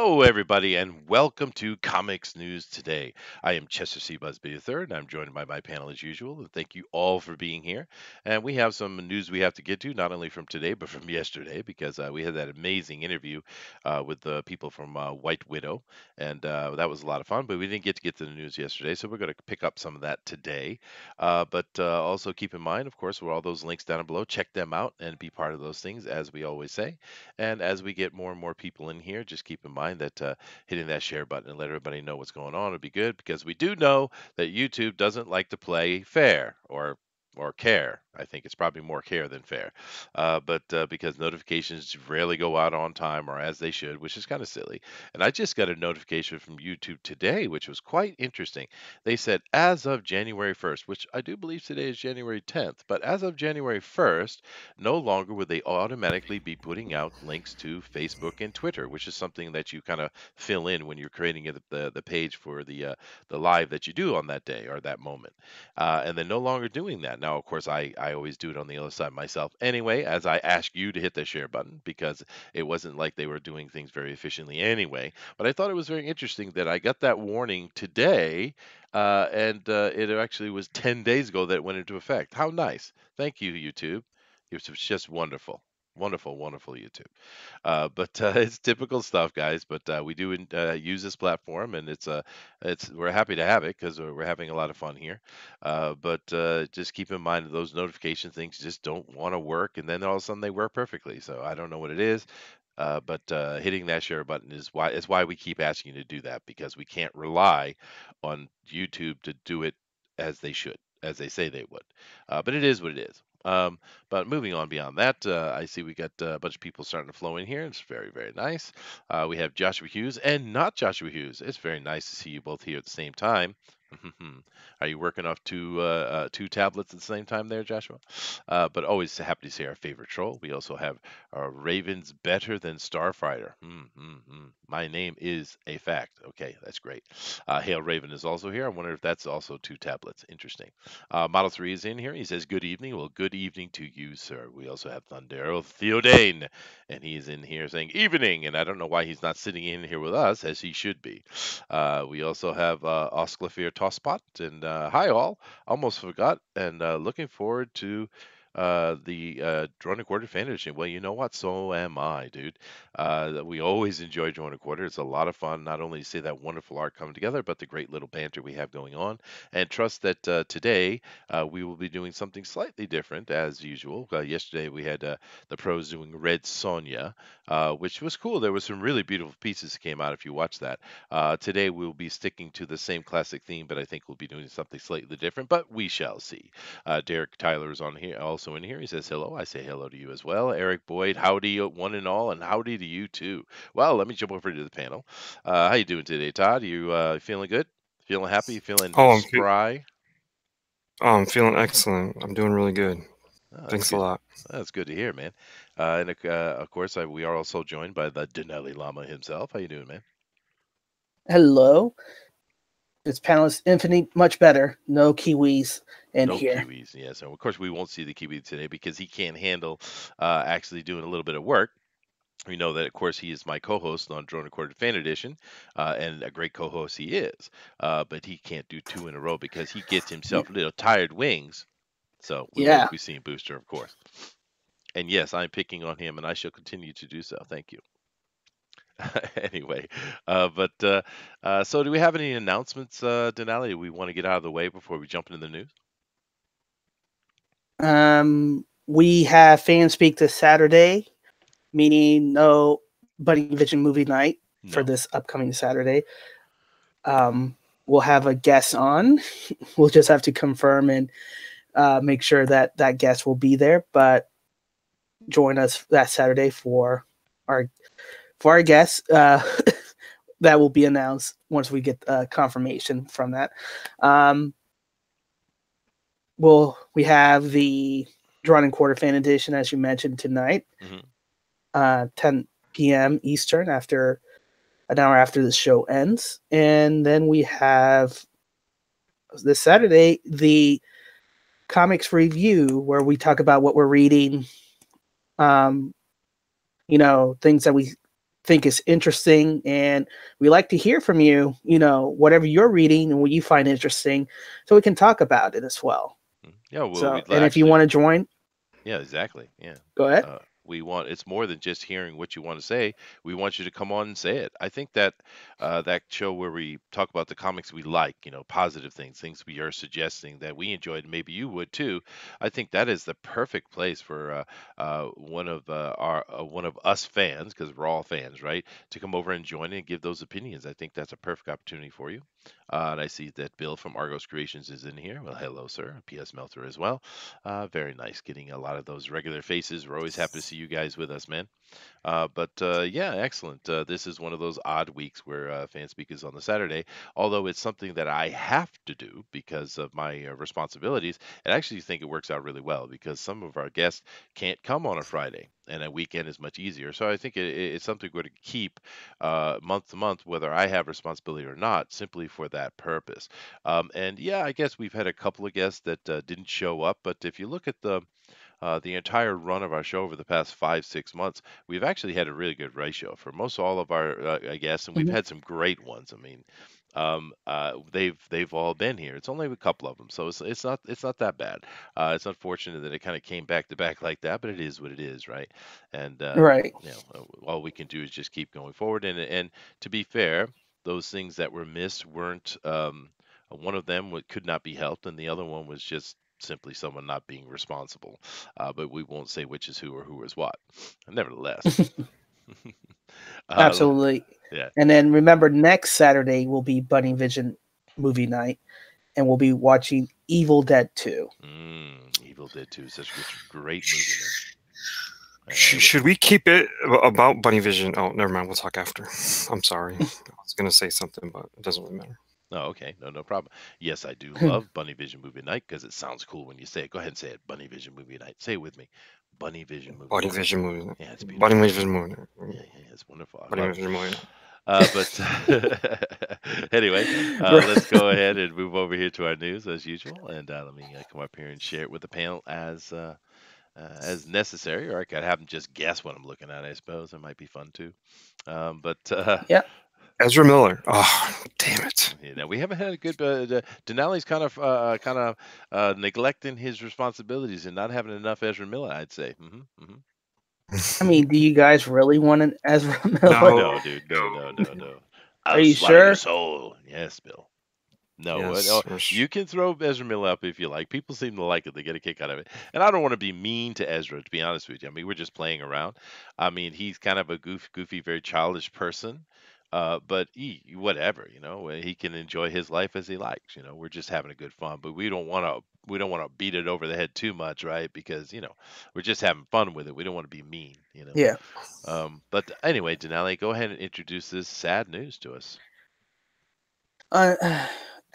Hello, everybody, and welcome to Comics News Today. I am Chester C. Busby III, and I'm joined by my panel as usual. And thank you all for being here. And we have some news we have to get to, not only from today, but from yesterday, because we had that amazing interview with the people from White Widow. And that was a lot of fun, but we didn't get to the news yesterday, so we're going to pick up some of that today. But also keep in mind, of course, with all those links down below, check them out and be part of those things, as we always say. And as we get more and more people in here, just keep in mind that hitting that share button and let everybody know what's going on would be good because we do know that YouTube doesn't like to play fair or care. I think it's probably more care than fair. But because notifications rarely go out on time or as they should, which is kind of silly. And I just got a notification from YouTube today, which was quite interesting. They said as of January 1st, which I do believe today is January 10th, but as of January 1st, no longer would they automatically be putting out links to Facebook and Twitter, which is something that you kind of fill in when you're creating the page for the live that you do on that day or that moment. And they're no longer doing that. Now, of course, I always do it on the other side myself anyway, as I ask you to hit the share button because it wasn't like they were doing things very efficiently anyway. But I thought it was very interesting that I got that warning today, and it actually was 10 days ago that it went into effect. How nice. Thank you, YouTube. It was just wonderful. Wonderful, wonderful YouTube. But it's typical stuff, guys. But we do use this platform, and it's we're happy to have it because we're having a lot of fun here. But just keep in mind that those notification things just don't want to work, and then all of a sudden they work perfectly. So I don't know what it is. But hitting that share button is why we keep asking you to do that because we can't rely on YouTube to do it as they should, as they say they would. But it is what it is. But moving on beyond that, I see we got a bunch of people starting to flow in here. It's very, very nice. We have Joshua Hughes and not Joshua Hughes. It's very nice to see you both here at the same time. Are you working off two tablets at the same time there, Joshua? But always happy to see our favorite troll. We also have Ravens better than Starfighter. My name is a fact. Okay, that's great. Hail Raven is also here. I wonder if that's also two tablets. Interesting. Model 3 is in here. He says, good evening. Well, good evening to you, sir. We also have Thundero Theodane, and he is in here saying evening, and I don't know why he's not sitting in here with us, as he should be. We also have Oscliffe Tosspot, and hi all. Almost forgot, and looking forward to the Drawn and Quartered fan edition. Well, you know what? So am I, dude. We always enjoy Drawn and Quartered. It's a lot of fun, not only to see that wonderful art come together, but the great little banter we have going on. And trust that today we will be doing something slightly different as usual. Yesterday we had the pros doing Red Sonja, which was cool. There were some really beautiful pieces that came out if you watch that. Today we'll be sticking to the same classic theme, but I think we'll be doing something slightly different, but we shall see. Derek Tyler is on here, also in here. He says hello. I say hello to you as well. Eric Boyd, howdy one and all, and howdy to you too. Well, let me jump over to the panel. How you doing today, Todd? You feeling good? Feeling happy? Feeling Oh, spry? I'm feeling excellent. I'm doing really good. Oh, that's Thanks a good. lot. That's good to hear, man. And of course, we are also joined by the Denali Lama himself. How you doing, man? Hello. This panel is infinitely much better. No kiwis in No here. Kiwis, yes. And of course, we won't see the Kiwi today because he can't handle actually doing a little bit of work. We know that, of course, he is my co-host on Drone Recorded Fan Edition, and a great co-host he is. But he can't do two in a row because he gets himself little tired wings. So we won't be seeing Booster, of course. And yes, I'm picking on him, and I shall continue to do so. Thank you. Anyway, so do we have any announcements, Denali, we want to get out of the way before we jump into the news? We have Fan Speak this Saturday, meaning no Budding Vision movie night for this upcoming Saturday. We'll have a guest on. We'll just have to confirm and make sure that that guest will be there. But join us that Saturday for our guests. That will be announced once we get confirmation from that. We have the Drawn and Quarter Fan Edition, as you mentioned, tonight, 10 p.m. Eastern, after an hour after the show ends. And then we have this Saturday the comics review, where we talk about what we're reading, things that we think is interesting, and we like to hear from you. Whatever you're reading and what you find interesting, so we can talk about it as well. Yeah, well, So, we'd and if you actually want to join, Yeah, exactly. Yeah. go ahead. We want it's more than just hearing what you want to say. We want you to come on and say it. I think that that show where we talk about the comics we like, positive things, things we are suggesting that we enjoyed, maybe you would too. I think that is the perfect place for one of us fans, because we're all fans, right, to come over and join and give those opinions. I think that's a perfect opportunity for you. And I see that Bill from Argos Creations is in here. Well, hello, sir. P.S. Meltzer as well. Very nice getting a lot of those regular faces. We're always happy to see you guys with us, man. But yeah, excellent. This is one of those odd weeks where Fan Speak is on the Saturday, although it's something that I have to do because of my responsibilities. I actually think it works out really well because some of our guests can't come on a Friday, and a weekend is much easier. So I think it's something we're to keep month to month, whether I have responsibility or not, simply for that purpose. And yeah, I guess we've had a couple of guests that didn't show up, but if you look at the entire run of our show over the past 5, 6 months, we've actually had a really good ratio for most all of our guests, and we've Mhm. had some great ones. I mean, they've all been here. It's only a couple of them, so it's not that bad. It's unfortunate that it kind of came back to back like that, but it is what it is, right? And Right. all we can do is just keep going forward. And to be fair, those things that were missed weren't. One of them could not be helped, and the other one was just simply someone not being responsible. But we won't say which is who or who is what. Nevertheless, uh, Absolutely. yeah. And then remember, next Saturday will be Bunny Vision movie night, and we'll be watching Evil Dead 2. Evil Dead 2 is such a great movie, man. Should we keep it about Bunny Vision? Oh, never mind. We'll talk after. I'm sorry. I was gonna say something, but it doesn't really matter. Oh, okay. No problem. Yes, I do love Bunny Vision Movie Night because it sounds cool when you say it. Go ahead and say it. Bunny Vision Movie Night. Say it with me. Bunny Vision Movie Bunny Night. Vision movie. Yeah, it's Bunny beautiful. Vision movie. Yeah, it's wonderful. I Bunny love it. Vision movie. But anyway, let's go ahead and move over here to our news as usual. And let me come up here and share it with the panel as necessary, or I could have them just guess what I'm looking at. I suppose it might be fun too. But Yeah. Ezra Miller. Oh, damn it. we haven't had a good. Denali's kind of neglecting his responsibilities and not having enough Ezra Miller. I'd say. I mean, do you guys really want an Ezra Miller? No, dude. No. Are I'll you swallow your sure? soul. Yes, Bill. No, Yes. you can throw Ezra Miller up if you like. People seem to like it; they get a kick out of it. And I don't want to be mean to Ezra, to be honest with you. I mean, we're just playing around. I mean, he's kind of a goofy, very childish person. But whatever, he can enjoy his life as he likes. We're just having a good fun, but we don't want to beat it over the head too much, right? Because we're just having fun with it. We don't want to be mean. Yeah. But anyway, Denali, go ahead and introduce this sad news to us. Uh,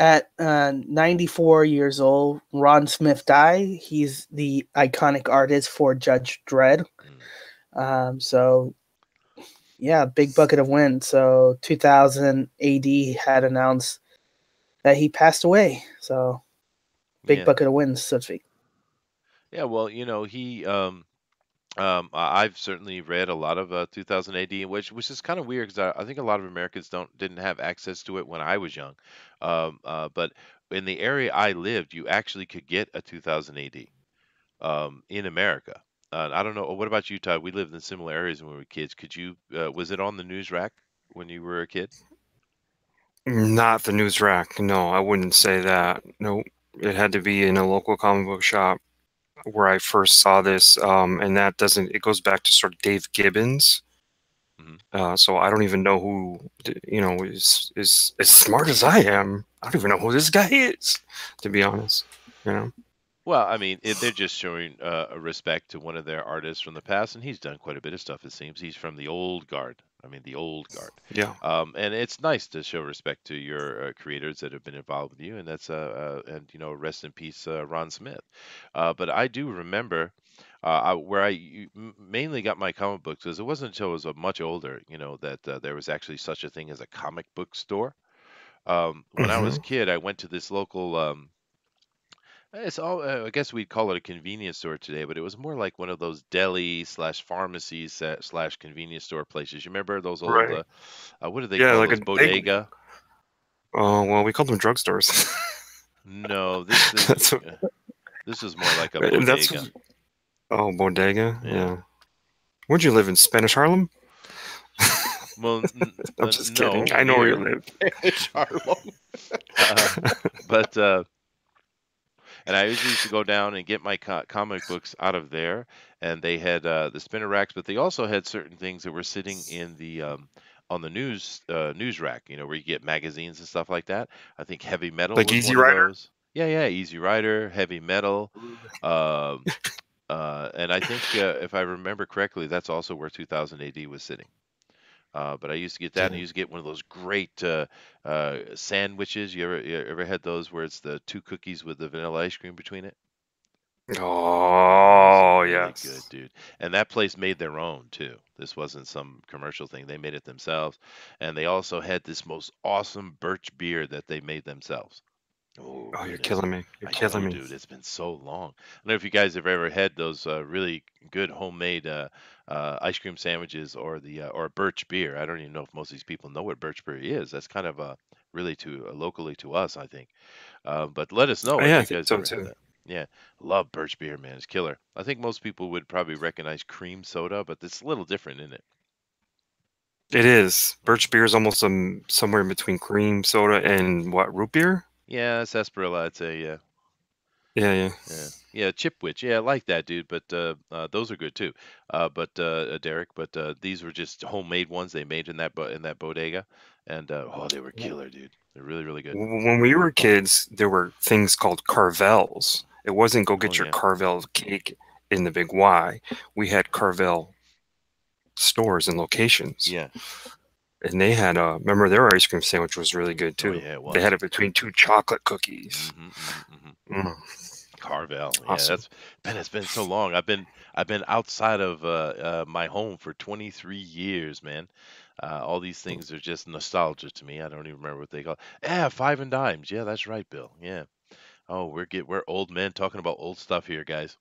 at 94 years old, Ron Smith died. He's the iconic artist for Judge Dredd. So, yeah, big bucket of wind. So, 2000 AD had announced that he passed away. So, big bucket of wind, so to speak. Yeah, well, I've certainly read a lot of 2000 AD, which is kind of weird because I think a lot of Americans didn't have access to it when I was young. But in the area I lived, you actually could get a 2000 AD in America. I don't know. What about you, Todd? We lived in similar areas when we were kids. Could you? Was it on the news rack when you were a kid? Not the news rack. No, I wouldn't say that. No, it had to be in a local comic book shop where I first saw this. And that doesn't. It goes back to sort of Dave Gibbons. So I don't even know who is as smart as I am. I don't even know who this guy is, to be honest. Well, I mean, they're just showing a respect to one of their artists from the past, and he's done quite a bit of stuff. It seems he's from the old guard. I mean, the old guard. Yeah. And it's nice to show respect to your creators that have been involved with you, and that's rest in peace, Ron Smith. But I do remember where mainly got my comic books, because it wasn't until I was much older, that there was actually such a thing as a comic book store. When I was a kid, I went to this local. It's all. I guess we'd call it a convenience store today, but it was more like one of those deli slash pharmacies slash convenience store places. You remember those old? Right. What do they Yeah, call like those? they. Bodega? Oh well, we called them drugstores. No, this is That's what, this is more like a that's. bodega. Oh, bodega. Yeah. Yeah. Where'd you live in Spanish Harlem? Well, I'm just kidding. no, I know where you here, live. Charlo. uh, but and I usually used to go down and get my comic books out of there, and they had the spinner racks, but they also had certain things that were sitting in the on the news rack, you know, where you get magazines and stuff like that. I think Heavy Metal Like was Easy one of Rider. those. Yeah, yeah, Easy Rider, Heavy Metal, um, and I think if I remember correctly, that's also where 2000 AD was sitting. But I used to get that, and I Yeah. used to get one of those great sandwiches. You ever had those where it's the two cookies with the vanilla ice cream between it? Oh, those are Oh really good, yes. dude. And that place made their own too. This wasn't some commercial thing. They made it themselves. And they also had this most awesome birch beer that they made themselves. Oh Oh, you're goodness. killing me. You're I killing know, me. dude. It's been so long. I don't know if you guys have ever had those really good homemade ice cream sandwiches or the or birch beer. I don't even know if most of these people know what birch beer is. That's kind of really to locally to us, I think. But let us know Oh, if yeah, I you think guys so ever had too. that. Yeah, love birch beer, man. It's killer. I think most people would probably recognize cream soda, but it's a little different in it. It is. Birch Mhm. beer is almost somewhere in between cream soda and what, root beer? Yeah, sarsaparilla, I'd say. Yeah. Yeah, yeah. Yeah, Chipwich. Yeah, I like that, dude. But those are good too. But Derek, but these were just homemade ones they made in in that bodega, and oh, they were killer, dude. They're really, really good. When we were kids, there were things called Carvels. It wasn't go Oh get your yeah, Carvel cake in the Big Y. We had Carvel stores and locations. yeah. And they had remember their ice cream sandwich was really good Oh too. yeah, it They had was. it between two chocolate cookies. Hmm. Mm, Carvel. Yeah, awesome. that's been it's been so long. I've been outside of my home for 23 years, man. All these things are just nostalgia to me. I don't even remember what they call. Yeah, five and dimes. Yeah, that's right, Bill. Yeah. Oh, we're old men talking about old stuff here, guys.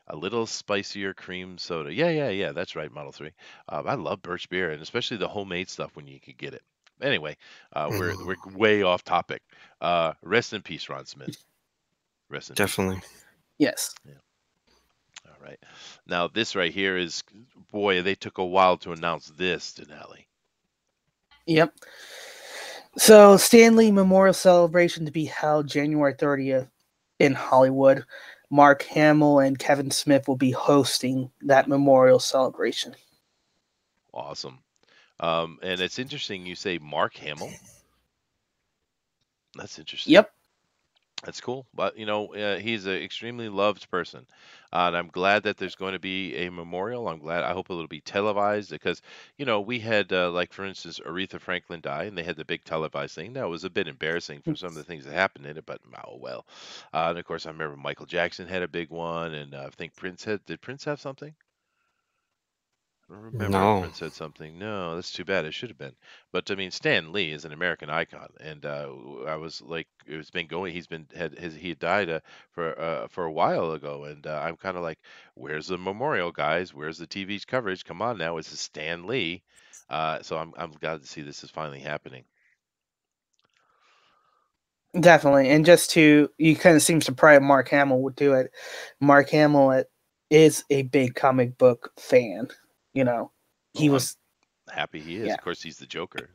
A little spicier cream soda. Yeah, yeah, yeah. That's right, Model 3. I love birch beer, and especially the homemade stuff when you could get it. Anyway, we're Mm, way off topic. Rest in peace, Ron Smith. Rest in peace. definitely. Yes. Yeah. All right. Now this right here is, boy, they took a while to announce this, Denali. Yep. So Stanley Memorial Celebration to be held January 30th in Hollywood. Mark Hamill and Kevin Smith will be hosting that memorial celebration. Awesome. And it's interesting you say Mark Hamill. That's interesting. Yep. That's cool. But he's an extremely loved person, and I'm glad that there's going to be a memorial. I'm glad. I hope it'll be televised because we had like for instance Aretha Franklin die, and they had the big televised thing. That was a bit embarrassing for some of the things that happened in it, but oh well. And of course, I remember Michael Jackson had a big one, and I think Prince had. Did Prince have something? I don't remember if No. Prince said something. No, that's too bad. It should have been. But I mean, Stan Lee is an American icon, and I was like, it's been going. He's been had his he died for a while ago, and I'm kind of like, where's the memorial, guys? Where's the TV's coverage? Come on now, it's Stan Lee. So I'm glad to see this is finally happening. Definitely. And just to, you kind of seem surprised Mark Hamill would do it. Mark Hamill is a big comic book fan. You know, he Oh, I'm was, happy he is. yeah, Of course, he's the Joker.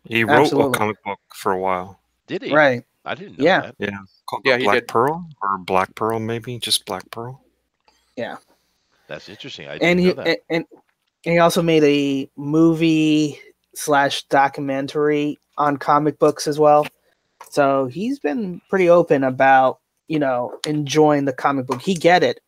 He wrote a absolutely. comic book for a while. Did he? Right. I didn't know Yeah. that. Yeah. Called Yeah, he Black did. Pearl or Black Pearl, maybe just Black Pearl. Yeah. That's interesting. I And didn't know that. and he also made a movie / documentary on comic books as well. So he's been pretty open about, enjoying the comic book. He get it,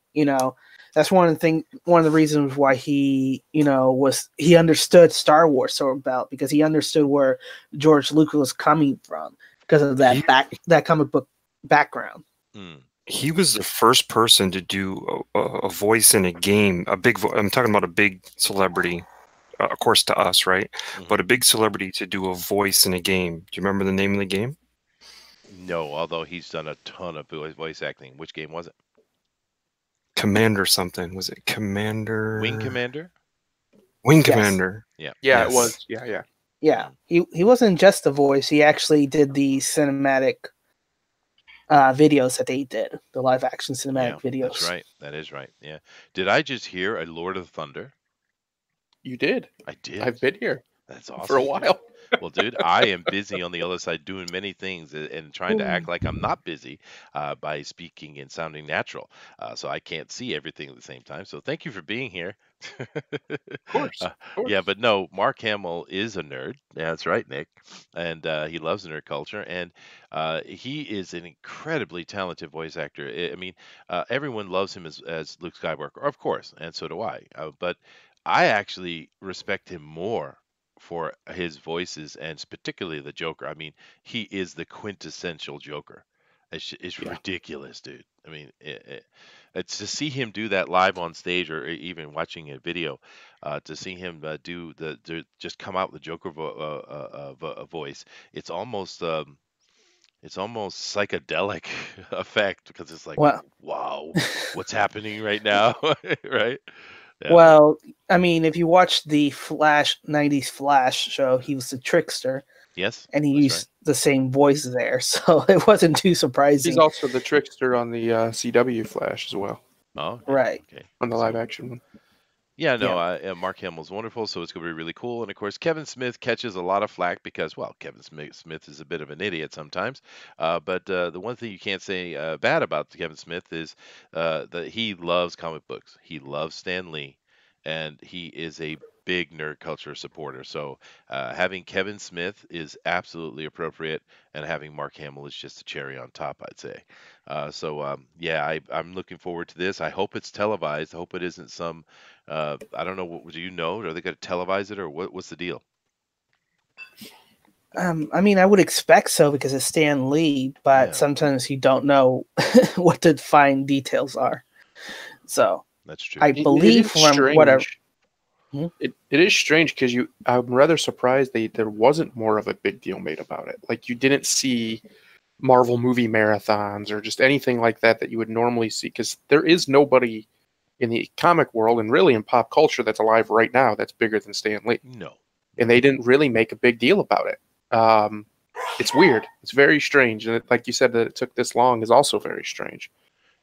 That's one of the reasons why he, he understood Star Wars so about, because he understood where George Lucas was coming from because of He that comic book background. Hmm. he was the first person to do a voice in a game. I'm talking about a big celebrity, of course to us, right? But a big celebrity to do a voice in a game. Do you remember the name of the game? No, although he's done a ton of voice acting. Which game was it? Commander something. Was it Wing Commander? Commander? Wing Yes. Commander. Yeah. Yeah, it Yes. was. Yeah. Yeah. He wasn't just the voice. He actually did the cinematic videos that they did, the live action cinematic Yeah, videos. that's right. That is right. Yeah. Did I just hear a Lord of Thunder? You did. I did. I've been here That's for a awesome, dude. while. Well, dude, I am busy on the other side doing many things and trying to act like I'm not busy by speaking and sounding natural. So I can't see everything at the same time. So thank you for being here. Of course. uh, Of course. yeah, but no, Mark Hamill is a nerd. Yeah, that's right, Nick. And he loves nerd culture. And he is an incredibly talented voice actor. I mean, everyone loves him as Luke Skywalker, of course, and so do I. But I actually respect him more for his voices and particularly the Joker. I mean, he is the quintessential Joker. It's Yeah. ridiculous, dude. I mean, it's to see him do that live on stage or even watching a video, to see him do just come out with the Joker voice. It's almost psychedelic effect because it's like, Well, wow, what's happening right now, right? Yeah, well, I mean, if you watch the Flash '90s Flash show, he was the trickster, yes, and he that's right. used the same voice there, so it wasn't too surprising. He's also the trickster on the CW Flash as well, Oh, okay, Right. okay. on the So, live action one. yeah, no, Yeah. Mark Hamill's wonderful, so it's going to be really cool. And of course, Kevin Smith catches a lot of flack because, well, Smith is a bit of an idiot sometimes. But the one thing you can't say bad about Kevin Smith is that he loves comic books. He loves Stan Lee, and he is a big nerd culture supporter. So having Kevin Smith is absolutely appropriate, and having Mark Hamill is just a cherry on top, I'd say. Yeah, I'm looking forward to this. I hope it's televised. I hope it isn't some I don't know. Do you know? Are they going to televise it, or what's the deal? I mean, I would expect so because it's Stan Lee, but Yeah, sometimes you don't know what the fine details are. So that's true. I It believe is from whatever. strange. Hmm? It is strange because I'm rather surprised there wasn't more of a big deal made about it. Like you didn't see Marvel movie marathons or just anything like that you would normally see because there is nobody in the comic world and really in pop culture that's alive right now that's bigger than Stan Lee. No. And they didn't really make a big deal about it. It's weird. It's very strange. And like you said, that it took this long is also very strange.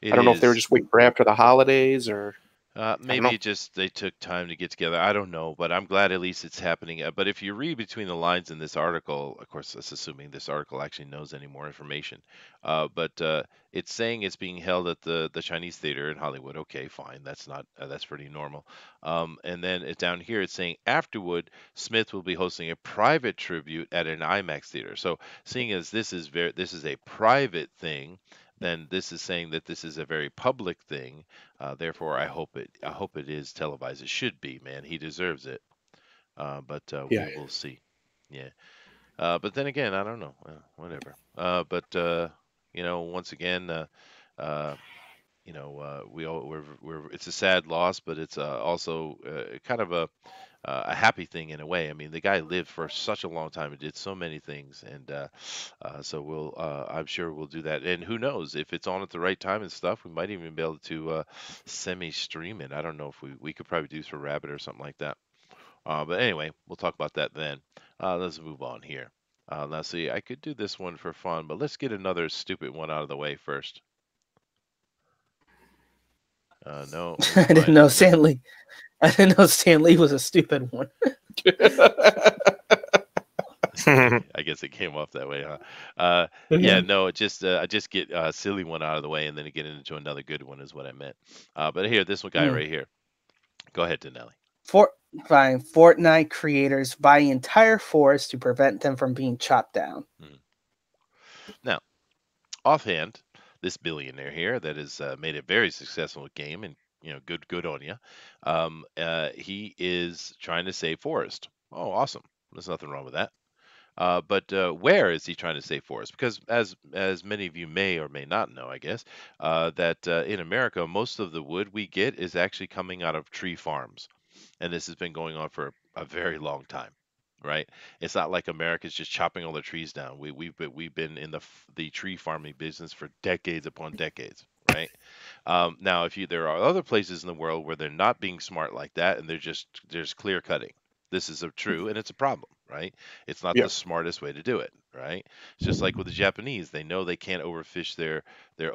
It I don't know if they were is. just waiting for after the holidays or I don't Maybe know. it just they took time to get together. I don't know, but I'm glad at least it's happening. But if you read between the lines in this article, of course, that's assuming this article actually knows any more information. But it's saying it's being held at the Chinese Theater in Hollywood. Okay, fine, that's pretty normal. And then down here it's saying afterward, Smith will be hosting a private tribute at an IMAX theater. So seeing as this is a private thing, then this is saying that this is a very public thing. Therefore, I hope it is televised. It should be, man. He deserves it. But Yeah. we will see. Yeah. But then again, I don't know. Whatever. But once again, uh, we're it's a sad loss, but it's also kind of a happy thing in a way. I mean, the guy lived for such a long time and did so many things, and so I'm sure we'll do that. And who knows if it's on at the right time and stuff, we might even be able to semi-stream it. I don't know if we could probably do through Rabbit or something like that. But anyway, we'll talk about that then. Let's move on here. Let's see. I could do this one for fun, but let's get another stupid one out of the way first. No, let me I didn't find know it. No. Stan Lee. I didn't know Stan Lee was a stupid one. I guess it came off that way, huh? Yeah, no, I just get a silly one out of the way and then get into another good one is what I meant. But here, this one guy Mm. right here. Go ahead, Denelli. Fine. Fortnite creators buy entire forests to prevent them from being chopped down. Now, offhand, this billionaire here that has made a very successful game and good on you. He is trying to save forest. Oh, awesome! There's nothing wrong with that. But where is he trying to save forests? Because as many of you may or may not know, I guess that in America, most of the wood we get is actually coming out of tree farms, and this has been going on for a very long time. right? It's not like America's just chopping all the trees down. We've been in the tree farming business for decades upon decades, right? Now, if you there are other places in the world where they're not being smart like that, and there's clear cutting. This is a true, and it's a problem, right? It's not Yeah. the smartest way to do it, right? It's just like with the Japanese. They know they can't overfish their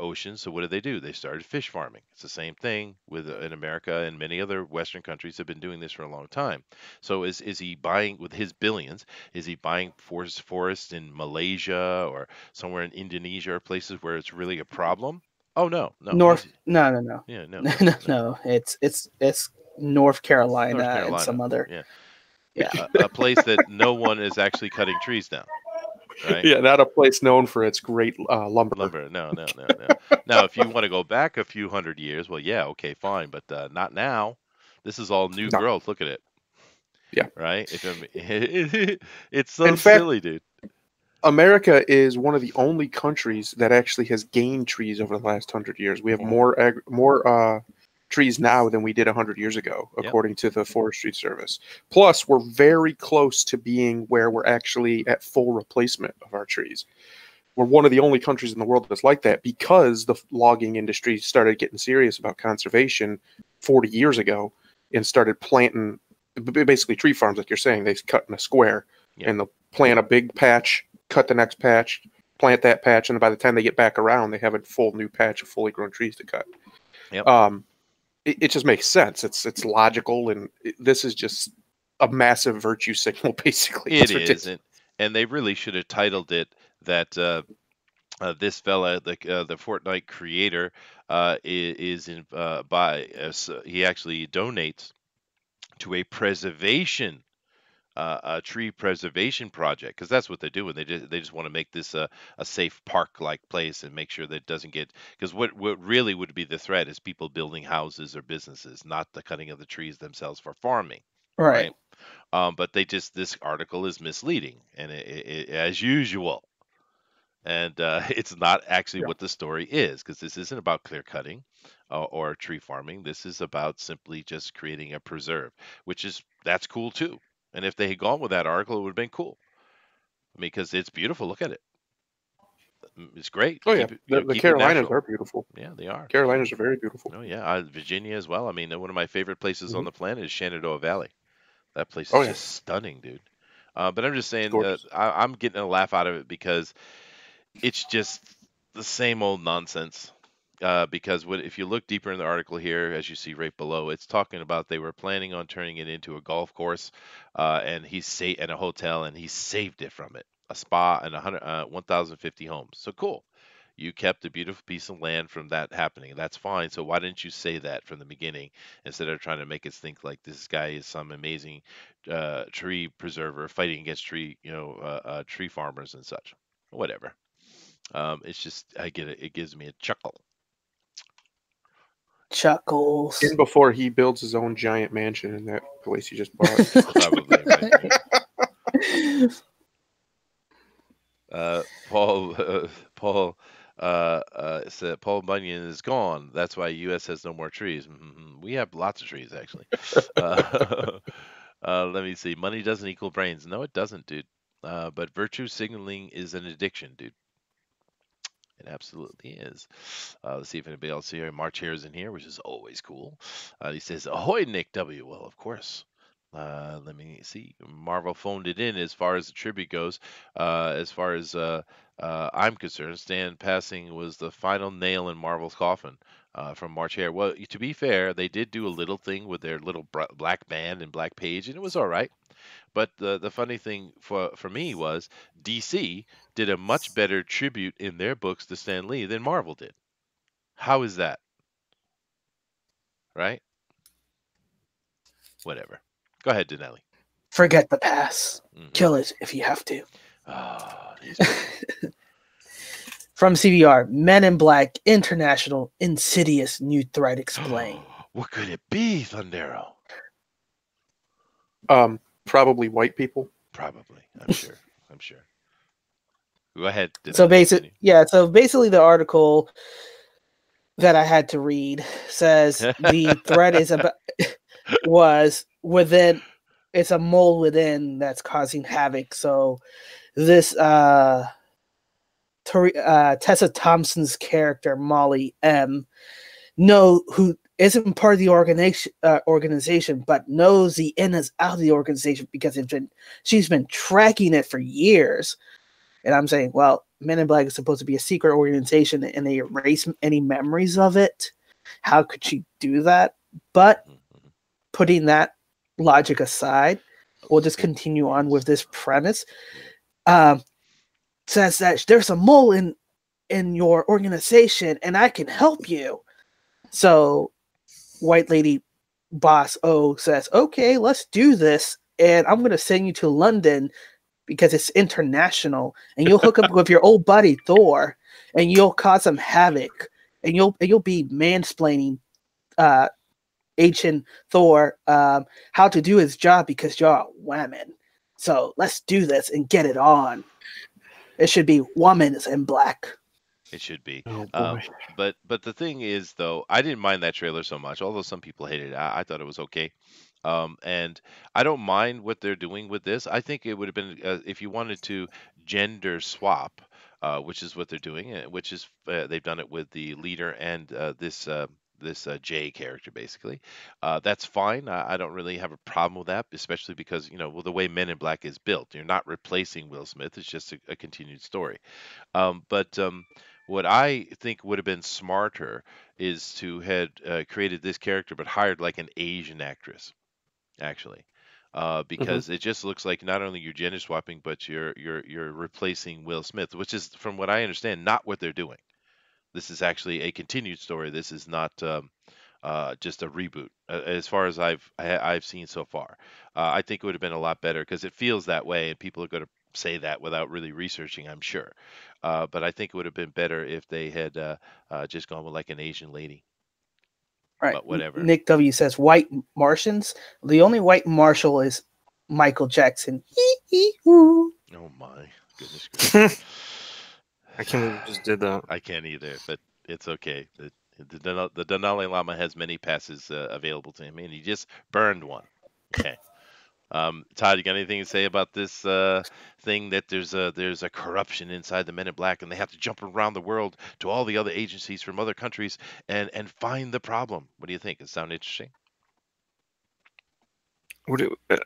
oceans, so what do? They started fish farming. It's the same thing with in America, and many other Western countries have been doing this for a long time. So is he buying with his billions? Is he buying forests in Malaysia or somewhere in Indonesia or places where it's really a problem? Oh no, North, no, no, no, yeah, no, no, no, no, no. no. It's North North Carolina and Carolina, some other. yeah, Yeah, a place that no one is actually cutting trees down, right? Yeah, not a place known for its great lumber. Lumber, no, no, no, no. Now, if you want to go back a few hundred years, well, yeah, okay, fine, but not now. This is all new No. growth. Look at it, Yeah. right? If it's In so fact, silly, dude. America is one of the only countries that actually has gained trees over the last 100 years. We have more trees now than we did 100 years ago, Yep. according to the Forestry Service. Plus, we're very close to being where we're actually at full replacement of our trees. We're one of the only countries in the world that's like that because the logging industry started getting serious about conservation 40 years ago and started planting basically tree farms, like you're saying. They cut in a square Yep. and they'll plant a big patch, cut the next patch, plant that patch, and by the time they get back around, they have a full new patch of fully grown trees to cut. Yep. It just makes sense. It's logical, and this is just a massive virtue signal, basically. It It's is, ridiculous. and they really should have titled it that this fella, the Fortnite creator, is in he actually donates to a tree preservation project, because that's what they're doing. They just want to make this a safe park like place and make sure that it doesn't get, because what really would be the threat is people building houses or businesses, not the cutting of the trees themselves for farming, right. right? But this article is misleading, and as usual, and it's not actually Yeah. what the story is, because this isn't about clear cutting or tree farming. This is about simply just creating a preserve, that's cool too. And if they had gone with that article, it would have been cool. I mean, because it's beautiful. Look at it. It's great. Oh yeah, the Keep it Carolinas natural. are beautiful. Yeah, they are. Carolinas are very beautiful. Oh yeah, Virginia as well. I mean, one of my favorite places on Mhm. the planet is Shenandoah Valley. That place Oh is yeah, just stunning, dude. But I'm just it's saying, gorgeous. I'm getting a laugh out of it because it's just the same old nonsense. Because if you look deeper in the article here, as you see right below, it's talking about they were planning on turning it into a golf course, and and a hotel, and he saved it from it, a spa, and 1,050 homes. So cool. You kept a beautiful piece of land from that happening. That's fine. So why didn't you say that from the beginning instead of trying to make us think like this guy is some amazing tree preserver fighting against tree farmers and such? Whatever. It's just I get it. It gives me a chuckle. Chuckles. In before he builds his own giant mansion in that place he just bought. Probably right. Paul Bunyan is gone. That's why U.S. has no more trees. We have lots of trees actually. Let me see. Money doesn't equal brains. No, it doesn't, dude. But virtue signaling is an addiction, dude. It absolutely is. Let's see if anybody else here. March here is in here, which is always cool. He says, "Ahoy, Nick W." Well, of course. Let me see. Marvel phoned it in as far as the tribute goes. As far as I'm concerned, Stan passing was the final nail in Marvel's coffin from March Hare. Well, to be fair, they did do a little thing with their little black band and black page, and it was all right. But the funny thing for me was DC did a much better tribute in their books to Stan Lee than Marvel did. How is that? Right? Whatever. Go ahead, Denelli. Forget the past. Mhm. Kill it if you have to. Oh, these From CBR, Men in Black International Insidious New Threat Explained. What could it be, Thundero? Probably white people. Probably. I'm sure. I'm sure. Go ahead. So Denelli. so basically the article that I had to read says the threat is about was within it's a mole within that's causing havoc. So this Tessa Thompson's character Molly M, who isn't part of the organization, but knows the in and out of the organization because she's been tracking it for years. And I'm saying, well, Men in Black is supposed to be a secret organization, and they erase any memories of it. How could she do that? But putting that logic aside, we'll just continue on with this premise. Says that there's a mole in your organization, and I can help you. So White Lady Boss O says, okay, let's do this, and I'm going to send you to London because it's international, and you'll hook up with your old buddy Thor, and you'll cause some havoc, and you'll be mansplaining ancient Thor how to do his job because you're a woman. So let's do this and get it on. It should be Woman is in Black. It should be. Oh boy. But the thing is, though, I didn't mind that trailer so much. Although some people hated it, I thought it was okay. And I don't mind what they're doing with this. I think it would have been if you wanted to gender swap, which is what they're doing, which is they've done it with the leader and this Jay character, basically. That's fine. I don't really have a problem with that, especially because the way Men in Black is built, you're not replacing Will Smith. It's just a continued story. But what I think would have been smarter is to had created this character, but hired like an Asian actress, actually, because it just looks like not only you're gender swapping, but you're replacing Will Smith, which is, from what I understand, not what they're doing. This is actually a continued story. This is not just a reboot, as far as I've seen so far. I think it would have been a lot better because it feels that way, and people are going to say that without really researching, I'm sure. But I think it would have been better if they had just gone with like an Asian lady. Right. But whatever. Nick W says White Martians. The only white marshal is Michael Jackson. Oh my goodness gracious. I can't believe you just did that. I can't either, but it's okay. The Dalai Lama has many passes available to him, and he just burned one. Okay. Todd, you got anything to say about this thing that there's a corruption inside the Men in Black, and they have to jump around the world to all the other agencies from other countries and find the problem? What do you think? It sound interesting?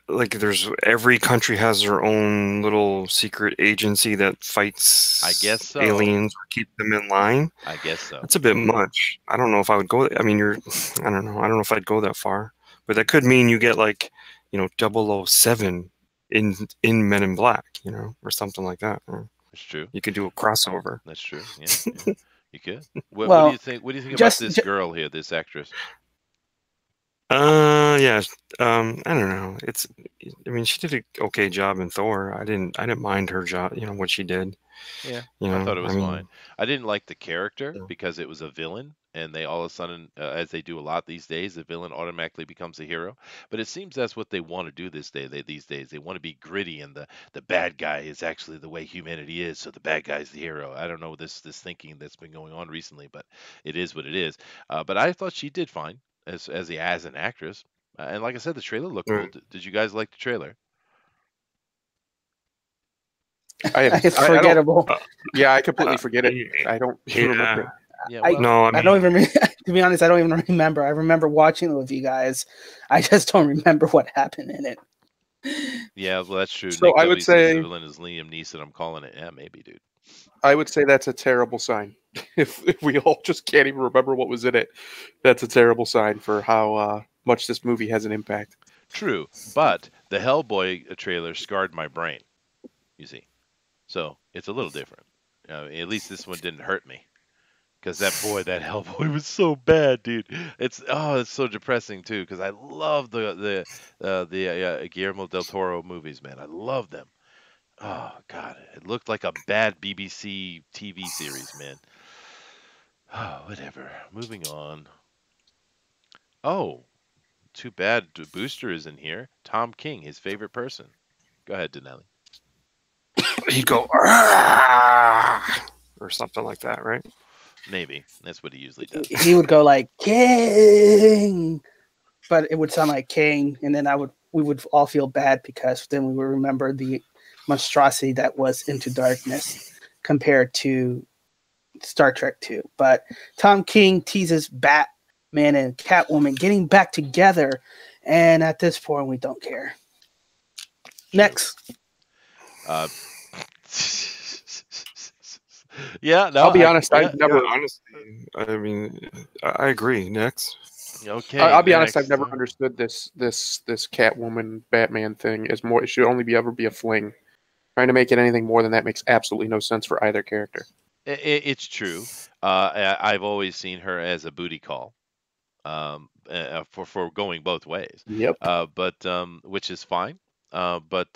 Like there's every country has their own little secret agency that fights I guess so. aliens or keep them in line. I guess so. That's a bit much. I don't know if I would go. I mean, I don't know. I don't know if I'd go that far. But that could mean you get like, 007 in Men in Black, or something like that. That's true. You could do a crossover. That's true. Yeah. You could. What do you think? What do you think about this girl here, this actress? Yeah. I don't know. I mean, she did an okay job in Thor. I didn't mind her job. What she did. Yeah, I thought it was fine. I didn't like the character because it was a villain, and they all of a sudden, as they do a lot these days, the villain automatically becomes a hero. But it seems that's what they want to do these days. They want to be gritty, and the bad guy is actually the way humanity is, so the bad guy's the hero. I don't know this thinking that's been going on recently, but it is what it is. But I thought she did fine as an actress, and like I said, the trailer looked cool. Did you guys like the trailer? It's forgettable. I completely forget it. I don't even remember it. Yeah, I don't even remember. To be honest, I don't even remember. I remember watching it with you guys. I just don't remember what happened in it. Yeah, well, that's true. So Nick I would say the villain is Liam Neeson. I'm calling it. Yeah, maybe, dude. I would say that's a terrible sign. If we all just can't even remember what was in it, that's a terrible sign for how much this movie has an impact. True, but the Hellboy trailer scarred my brain. You see, so it's a little different. At least this one didn't hurt me, because that Hellboy was so bad, dude. It's so depressing too, because I love the Guillermo del Toro movies, man. I love them. Oh God, it looked like a bad BBC TV series, man. Oh, whatever. Moving on. Oh, too bad Booster is in here. Tom King, his favorite person. Go ahead, Denelli. He'd go or something like that, right? Maybe. That's what he usually does. He would go like King, but it would sound like King, and then I would we would all feel bad because then we would remember the monstrosity that was Into Darkness compared to Star Trek 2. But Tom King teases Batman and Catwoman getting back together, and at this point, we don't care. Next. Yeah, no, I'll be honest. yeah, I've never. honestly, I mean, I agree. Next. okay. I'll be honest. I've next. never understood this Catwoman Batman thing as more. It should only be ever be a fling. Trying to make it anything more than that makes absolutely no sense for either character. It's true. I've always seen her as a booty call, for going both ways. Yep. But which is fine. But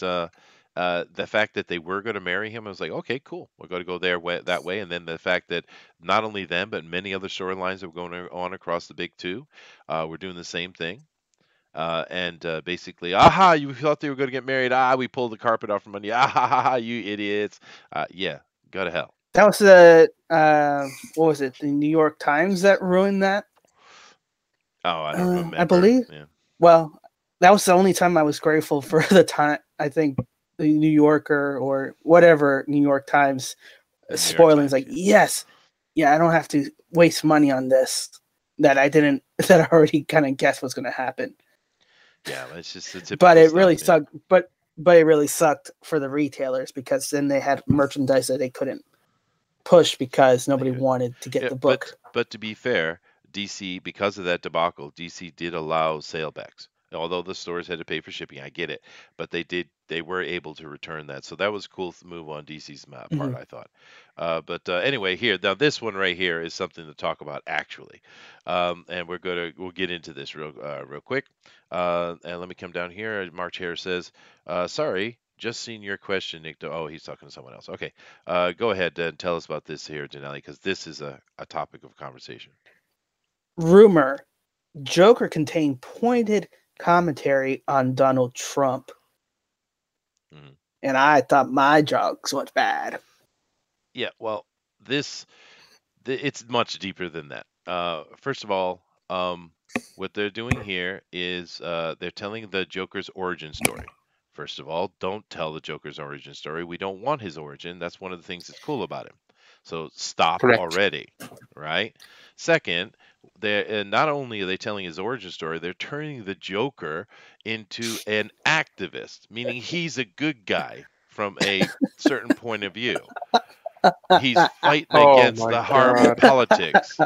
the fact that they were going to marry him, I was like, okay, cool. We're going to go that way. And then the fact that not only them, but many other storylines that were going on across the big two, were doing the same thing. And basically, aha, you thought they were going to get married. We pulled the carpet off from under you. Ah, you idiots. Yeah, go to hell. That was the what was it? The New York Times that ruined that. Oh, I don't remember. I believe. Yeah. Well, that was the only time I was grateful for the time. I think the New Yorker or whatever New York Times spoiling is like, yes, yeah, I don't have to waste money on this that I already kind of guessed was going to happen. Yeah, it's just the typical. But it really sucked. But it really sucked for the retailers because then they had merchandise that they couldn't push because nobody wanted to get the book. But to be fair, DC, because of that debacle, DC did allow salebacks. Although the stores had to pay for shipping, I get it, but they were able to return that, so that was a cool move on DC's part, I thought. But anyway, now this one right here is something to talk about actually, and we'll get into this real quick. And let me come down here. March Hare says, "Sorry, just seen your question, Nick." Oh, he's talking to someone else. Okay, go ahead and tell us about this here, Denali, because this is a topic of conversation. Rumor: Joker contained pointed commentary on Donald Trump. And I thought my jokes was bad. Yeah, well, it's much deeper than that. First of all, what they're doing here is they're telling the Joker's origin story. First of all, don't tell the Joker's origin story. We don't want his origin. That's one of the things that's cool about him. So stop already, right? Second, not only are they telling his origin story, they're turning the Joker into an activist, meaning he's a good guy from a certain point of view. He's fighting against the harm of politics.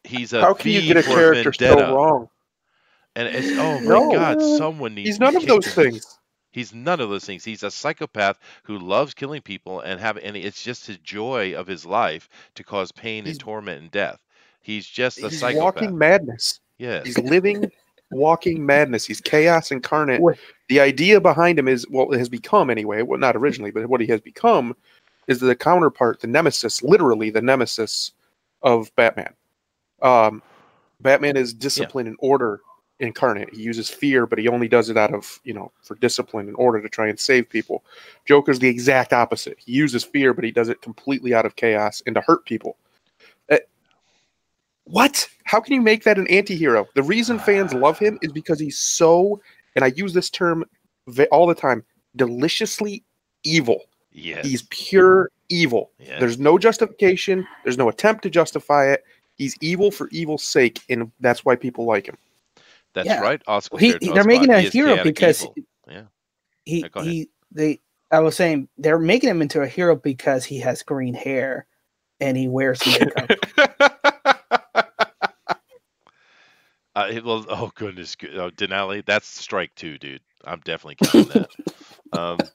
He's a How can you get a for character vendetta. so wrong? And it's my God, someone needs. He's none of those things. He's none of those things. He's a psychopath who loves killing people and it's just his joy of his life to cause pain and torment and death. He's just a psychopath. Walking madness. Yes. He's living, walking madness. He's chaos incarnate. The idea behind him is, well, it has become anyway, well, not originally, but what he has become is the counterpart, the nemesis, literally the nemesis of Batman. Batman is discipline and order incarnate. He uses fear, but he only does it out of, for discipline in order to try and save people. Joker's the exact opposite. He uses fear, but he does it completely out of chaos and to hurt people. What? How can you make that an anti-hero? The reason fans love him is because he's so, and I use this term all the time, deliciously evil. Yes. He's pure evil. Yes. There's no justification. There's no attempt to justify it. He's evil for evil's sake, and that's why people like him. That's right. Oscar, they're making him a hero because I was saying they're making him into a hero because he has green hair and he wears makeup. Oh goodness, Denali, that's strike 2, dude. I'm definitely counting that.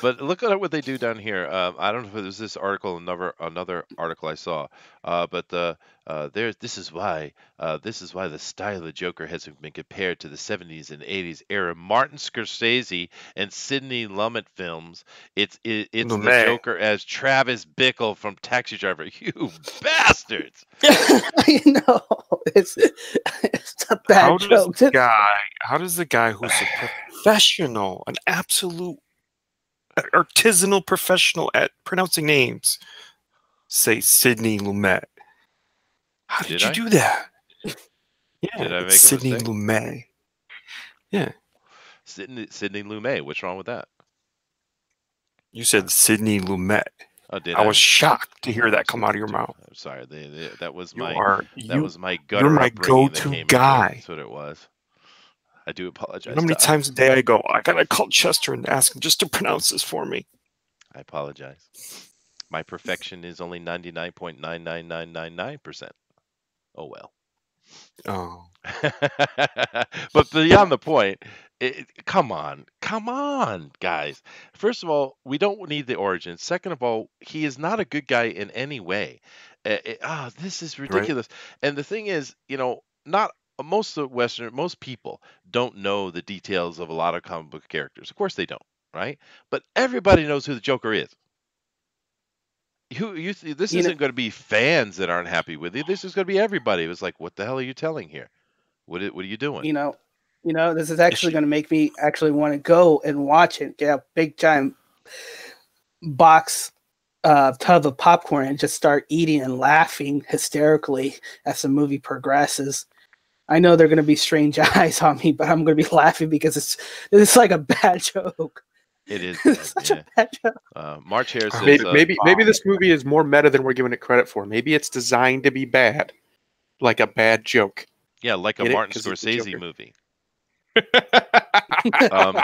But look at what they do down here. I don't know if it was this article, another article I saw. But this is why the style of the Joker has been compared to the 70s and 80s era Martin Scorsese and Sidney Lumet films. It's the Joker as Travis Bickle from Taxi Driver. You bastards! I know it's a bad joke. How does the guy who's a professional, an absolute artisanal professional at pronouncing names, say Sidney Lumet? How did you do that? Yeah, did I make Sidney Lumet. Yeah. Sidney Lumet. What's wrong with that? You said Sidney Lumet. Oh, did I was I? shocked to Oh, hear that come out of your mouth. I'm sorry. That was You my are that you. was my You're gutter my upbringing that go-to came into it. guy. That's what it was. I do You know apologize, how many Todd. times a day I go, I gotta call Chester and ask him just to pronounce this for me. I apologize. My perfection is only 99.99999%. Oh well. Oh, But beyond the point, come on, guys. First of all, we don't need the origin. Second of all, he is not a good guy in any way. This is right. ridiculous. And the thing is, not most people don't know the details of a lot of comic book characters. Of course they don't, right? But everybody knows who the Joker is. This You know, isn't going to be fans that aren't happy with you. This is going to be everybody. It was like, what the hell are you telling here? What are you doing? you know, this is actually Issue. going to make me actually want to go and watch it. Get a big giant box tub of popcorn and just start eating and laughing hysterically as the movie progresses. I know they're going to be strange eyes on me, but I'm going to be laughing because it's like a bad joke. It is It's bad, such yeah. a bad joke. March Hare says, Maybe this movie is more meta than we're giving it credit for. Maybe it's designed to be bad, like a bad joke. yeah, like a Get it? Martin 'Cause it's the Scorsese Joker. movie. Um,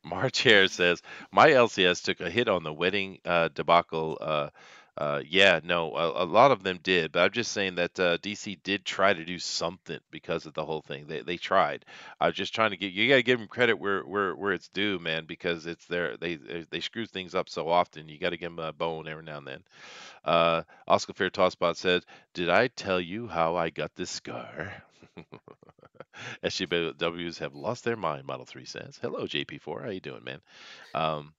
March Hare says, my LCS took a hit on the wedding debacle. Yeah, no, a lot of them did, but I'm just saying that DC did try to do something because of the whole thing. They tried. I was just trying to you got to give them credit where it's due, man, because it's they screw things up so often. You got to give them a bone every now and then. Oscar Fair Tosspot said, "Did I tell you how I got this scar?" SJWs have lost their mind. Model 3 says, "Hello, JP4. How you doing, man?" Um,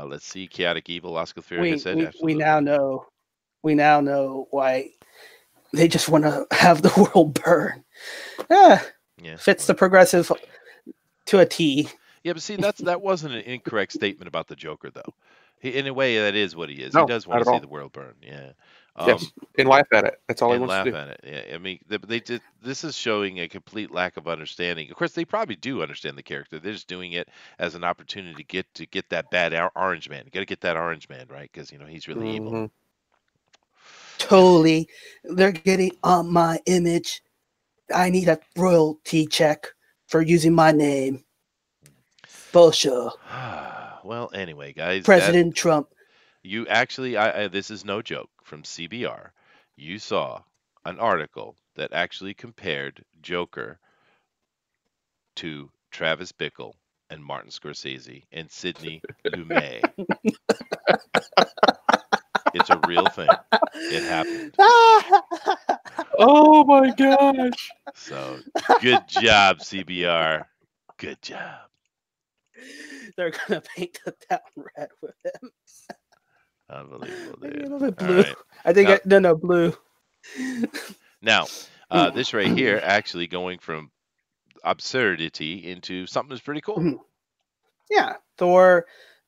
let's see. Chaotic Evil. Oscar Fair has said, We "Absolutely." now know why they just want to have the world burn. Yeah, Yeah. fits the progressive to a T. Yeah, but see, that wasn't an incorrect statement about the Joker, though. In a way, that is what he is. He No, does not want at to see all. the world burn. Yeah. Yes, and laugh at it. That's all he And wants to laugh do. at it. Yeah, I mean, this is showing a complete lack of understanding. Of course, they probably do understand the character. They're just doing it as an opportunity to get that bad orange man. You got to get that orange man, right? Because he's really evil. Mhm. Totally, they're getting on my image. I need a royalty check for using my name. Bullshit. Well, anyway, guys, President Trump. you actually, this is no joke. From CBR, you saw an article that actually compared Joker to Travis Bickle and Martin Scorsese and Sidney Lumet. It's a real thing. It happened. Oh my gosh! So good job, CBR. Good job. They're gonna paint the town red with him. Unbelievable, Maybe a dude. little bit All blue. right. I think Now- no blue. Now, this right here actually going from absurdity into something that's pretty cool. Yeah, Thor,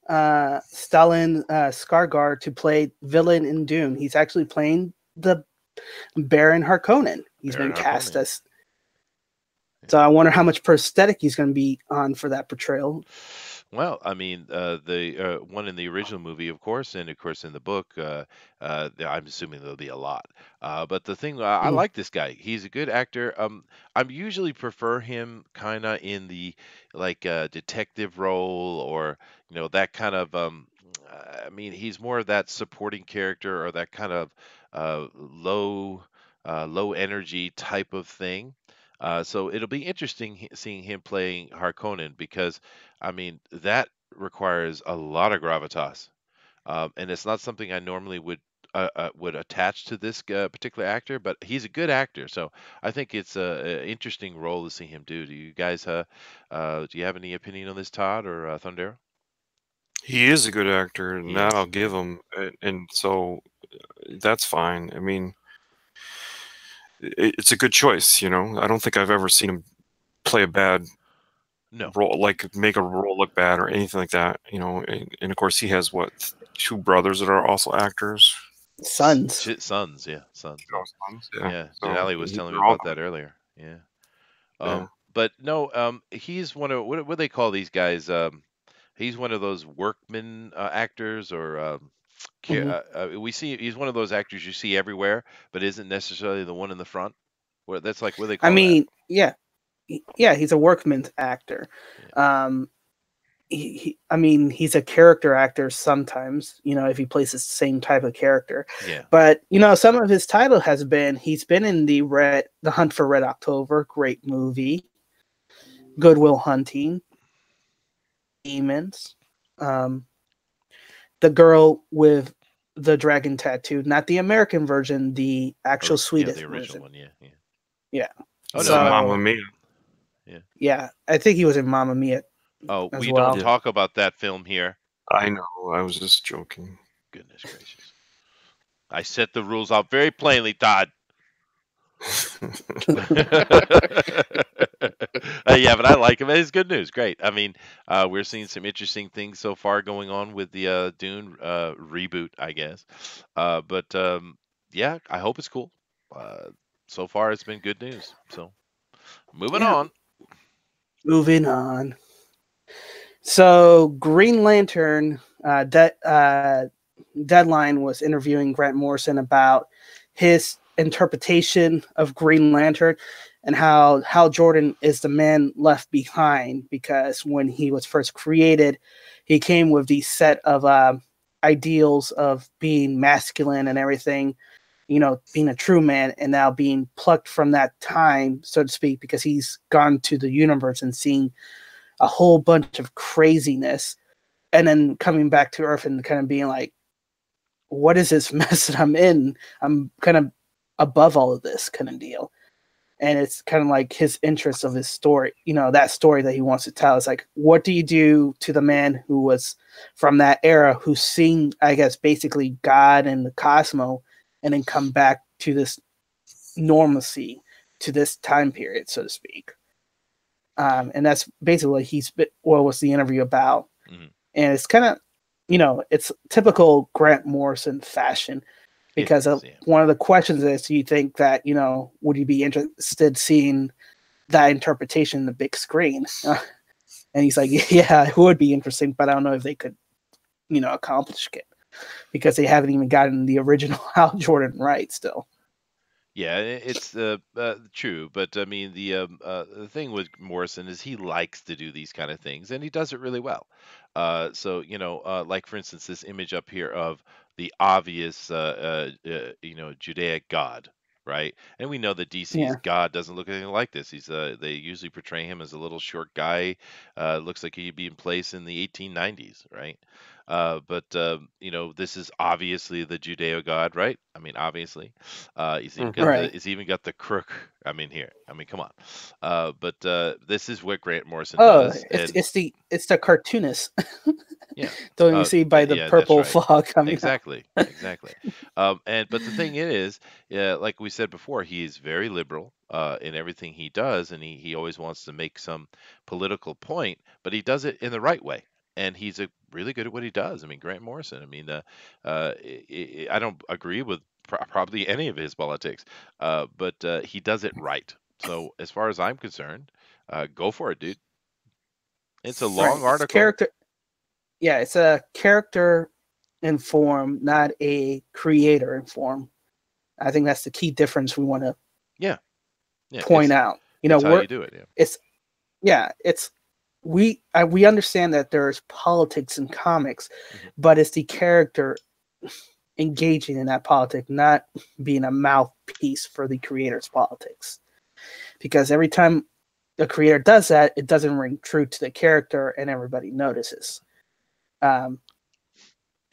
Stellan Skarsgård to play villain in Doom. He's actually playing the Baron Harkonnen. He's Baron been cast Harkonnen. as. So I wonder how much prosthetic he's going to be on for that portrayal. Well, I mean, the one in the original movie, of course, and of course in the book, I'm assuming there'll be a lot. But the thing, I like this guy. He's a good actor. I usually prefer him kind of in the like detective role or that kind of. I mean, he's more of that supporting character or that kind of low energy type of thing. So it'll be interesting seeing him playing Harkonnen because I mean, that requires a lot of gravitas, and it's not something I normally would attach to this particular actor. But he's a good actor, so I think it's a interesting role to see him do. Do you guys, do you have any opinion on this, Todd or Thundera? He is a good actor, and He that is. I'll give him, and so that's fine. I mean, it's a good choice. I don't think I've ever seen him play a bad No. role, like make a role look bad or anything like that. And of course he has two brothers that are also actors. Sons. Sons, yeah, sons. Sons, Yeah, so Denali was telling me they're all about that earlier. Yeah. Yeah. But no, he's one of what do they call these guys? He's one of those workman actors, or Mhm. we see he's one of those actors you see everywhere, but isn't necessarily the one in the front. Where that's like what do they I call that? mean, yeah, yeah, he's a workman's actor. Yeah. Um, I mean, he's a character actor sometimes, if he plays the same type of character. Yeah. But, some of his title has been, he's been in The Hunt for Red October, great movie, Good Will Hunting, Demons, um, The Girl with the Dragon Tattoo, not the American version, the actual Swedish the original version. one. Yeah. Yeah. Yeah. Oh So, no. Mamma Mia. Yeah, I think he was in Mamma Mia Oh, as we well. don't talk about that film here. I know. I was just joking. Goodness gracious! I set the rules out very plainly, Todd. Yeah, but I like him. It's good news. Great. I mean, we're seeing some interesting things so far going on with the Dune reboot, I guess. But yeah, I hope it's cool. So far, it's been good news. So moving Yeah. on. Moving on. So Green Lantern, Deadline was interviewing Grant Morrison about his interpretation of Green Lantern and how Hal Jordan is the man left behind, because when he was first created, he came with these set of ideals of being masculine and everything, being a true man, and now being plucked from that time, so to speak, because he's gone to the universe and seen a whole bunch of craziness, and then coming back to Earth and kind of being like, what is this mess that I'm in? I'm kind of above all of this kind of deal. And it's kind of like his interest of his story, that story that he wants to tell. It's like, what do you do to the man who was from that era, who's seen, I guess, basically God and the cosmos, and then come back to this normalcy, to this time period, so to speak. And that's basically what was the interview about. Mm-hmm. And it's kind of, it's typical Grant Morrison fashion, because one of the questions is, do you think that, would you be interested seeing that interpretation in the big screen? And he's like, yeah, it would be interesting, but I don't know if they could, accomplish it, because they haven't even gotten the original Hal Jordan right still. Yeah, it's true, but I mean the thing with Morrison is he likes to do these kind of things, and he does it really well. So like for instance, this image up here of the obvious Judaic God, right? And we know that DC's God doesn't look anything like this. They usually portray him as a little short guy. Looks like he'd be in place in the 1890s, right? But this is obviously the Judeo God, right? I mean, obviously, he's even got the crook. I mean, here. I mean, come on. But this is what Grant Morrison does. It's the cartoonist. Yeah. Don't you see by the purple fog coming Exactly. out? Exactly. But the thing is, like we said before, he's very liberal in everything he does, and he always wants to make some political point, but he does it in the right way. And he's really good at what he does. I mean, Grant Morrison. I mean, I don't agree with probably any of his politics, but he does it right. So as far as I'm concerned, go for it, dude. It's a long article. It's a character in form, not a creator in form. I think that's the key difference we want to point out. That's how you do it. We understand that there's politics in comics, but it's the character engaging in that politics, not being a mouthpiece for the creator's politics. Because every time the creator does that, it doesn't ring true to the character, and everybody notices. And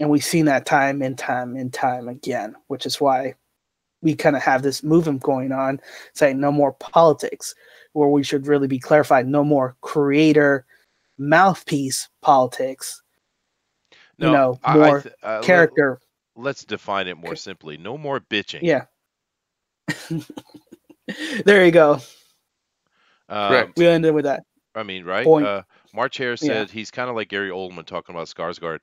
we've seen that time and time again, which is why we kind of have this movement going on saying no more politics, where we should really be clarified, no more creator mouthpiece politics. No, more character. Let's define it more simply. No more bitching. Yeah. There you go. Correct. We ended with that. I mean, right? March Hare Yeah. said he's kind of like Gary Oldman talking about Skarsgård.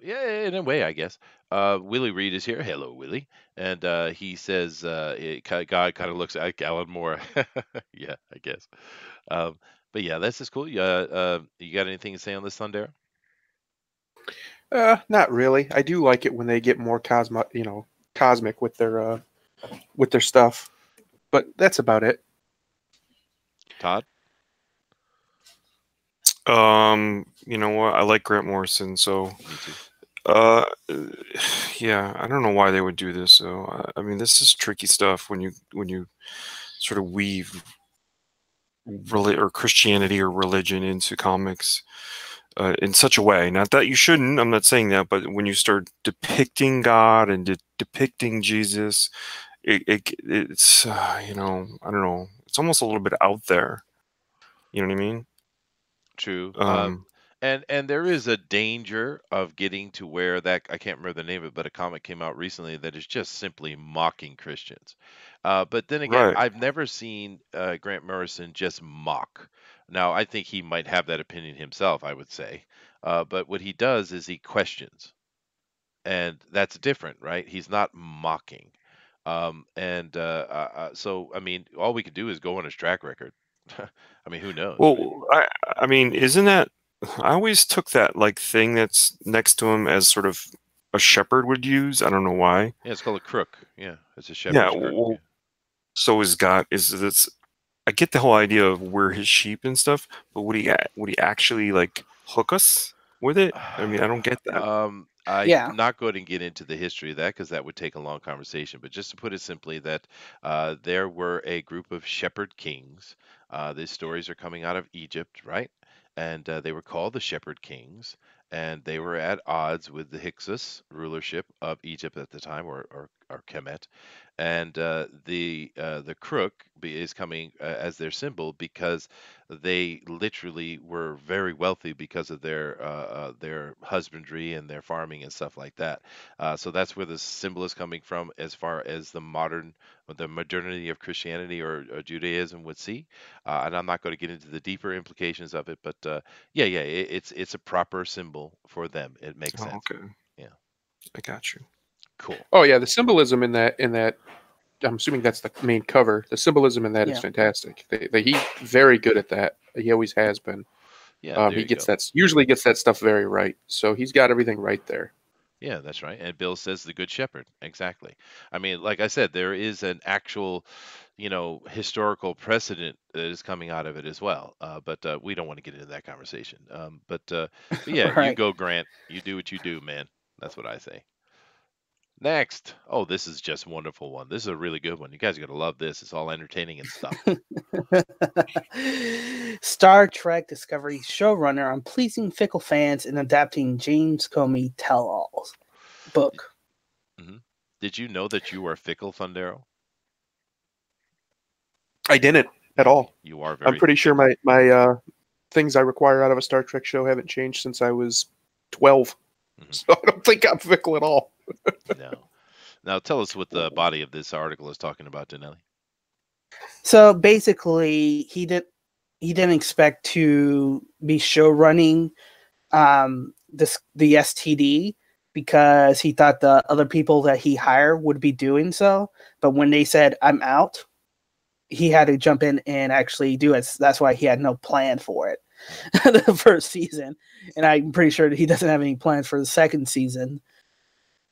Yeah, in a way, I guess. Willie Reed is here. Hello, Willie. And he says God kind of looks like Alan Moore. Yeah, I guess. Um, but yeah, this is cool. You got anything to say on this, Thundera? Not really. I do like it when they get more cosmic with their stuff, but that's about it. Todd? You know what? I like Grant Morrison, so Me too. uh, yeah, I don't know why they would do this. So I mean, this is tricky stuff when you sort of weave or Christianity or religion into comics in such a way. Not that you shouldn't. I'm not saying that, but when you start depicting God and depicting Jesus, it's I don't know. It's almost a little bit out there. You know what I mean? True. Um, And there is a danger of getting to where that I can't remember the name of it, but a comic came out recently that is just simply mocking Christians. But then again, right. I've never seen Grant Morrison just mock. Now, I think he might have that opinion himself, I would say. But what he does is he questions, and that's different, right? He's not mocking. So, I mean, all we can do is go on his track record. I mean, who knows, right? Well, I mean, isn't that? I always took that like thing that's next to him as sort of a shepherd would use. I don't know why. Yeah, it's called a crook. Yeah, it's a Yeah. shepherd's crook. Yeah. Well, so is God. Is this? I get the whole idea of we're his sheep and stuff, but would he actually like hook us with it? I mean, I don't get that. I'm Yeah. not going to get into the history of that because that would take a long conversation. But just to put it simply, that there were a group of shepherd kings. These stories are coming out of Egypt, right? And they were called the Shepherd Kings, and they were at odds with the Hyksos rulership of Egypt at the time, or Kemet. And the crook is coming as their symbol because they literally were very wealthy because of their husbandry and their farming and stuff like that. So that's where the symbol is coming from, as far as the modernity of Christianity or Judaism would see. And I'm not going to get into the deeper implications of it, but yeah, it's a proper symbol for them. It makes Oh, sense. okay. Yeah, I got you. cool. Oh yeah, the symbolism in that I'm assuming that's the main cover. The symbolism in that is Yeah. fantastic. He's very good at that. He always has been. Yeah, there He you gets go. usually gets that stuff very right. So he's got everything right there. Yeah, that's right. And Bill says the Good Shepherd. Exactly. I mean, like I said, there is an actual, historical precedent that is coming out of it as well. But we don't want to get into that conversation. But yeah, you Right. go, Grant. You do what you do, man. That's what I say. Next. Oh, this is just a wonderful one. This is a really good one. You guys are going to love this. It's all entertaining and stuff. Star Trek Discovery showrunner on pleasing fickle fans and adapting James Comey tell-alls book. Did you know that you are fickle, Thundero? I didn't at all. You are very. I'm pretty sure my things I require out of a Star Trek show haven't changed since I was 12. So I don't think I'm fickle at all. No. Now tell us what the body of this article is talking about, Danelli. So basically, he didn't expect to be show running the STD because he thought the other people that he hired would be doing so. But when they said I'm out, he had to jump in and actually do it. That's why he had no plan for it the first season, and I'm pretty sure that he doesn't have any plans for the second season.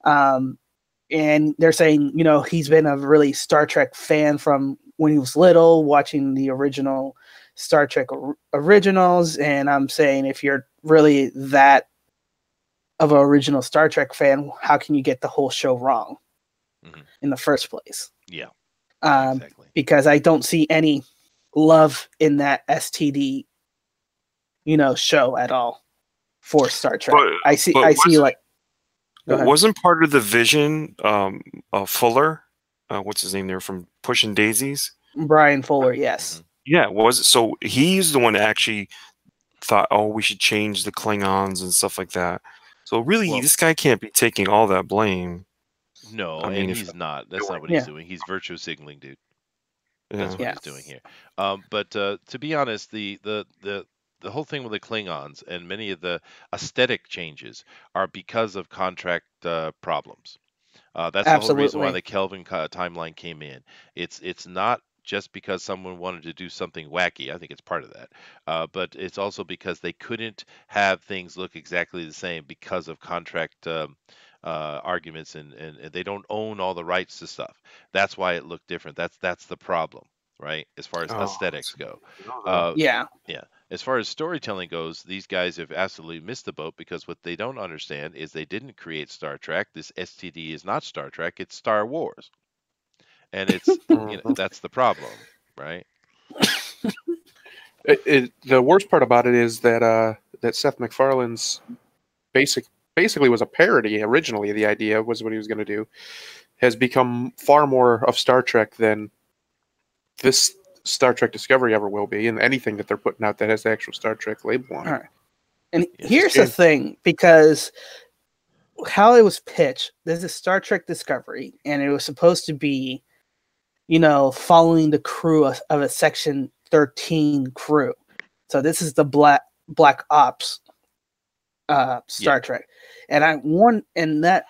And they're saying, he's been a really Star Trek fan from when he was little, watching the original Star Trek originals. And I'm saying, if you're really that of an original Star Trek fan, how can you get the whole show wrong in the first place? Yeah, exactly. Because I don't see any love in that STD, show at all for Star Trek. I see like. Wasn't part of the vision Fuller? What's his name there from Pushing Daisies? Brian Fuller, yes. Yeah, so he's the one that actually thought, oh, we should change the Klingons and stuff like that. So really, this guy can't be taking all that blame. No, I mean, he's not. That's not what he's doing. He's virtue signaling, dude. That's what he's doing here. But to be honest, the the whole thing with the Klingons and many of the aesthetic changes are because of contract problems. That's the whole reason why Absolutely. the Kelvin timeline came in. It's not just because someone wanted to do something wacky. I think it's part of that, but it's also because they couldn't have things look exactly the same because of contract arguments, and they don't own all the rights to stuff. That's why it looked different. That's the problem, right? As far as Oh, aesthetics go. no. Uh, Yeah. yeah. As far as storytelling goes, these guys have absolutely missed the boat because what they don't understand is they didn't create Star Trek. This STD is not Star Trek, it's Star Wars. And it's, Mhm. that's the problem, right? The worst part about it is that Seth MacFarlane's basically was a parody originally. The idea was what he was going to do has become far more of Star Trek than this Star Trek Discovery ever will be, and anything that they're putting out that has the actual Star Trek label on All it. right. And Yeah. here's the thing, because how it was pitched, there's a Star Trek Discovery, and it was supposed to be, following the crew of a Section 13 crew. So this is the Black Ops Star Trek, and and that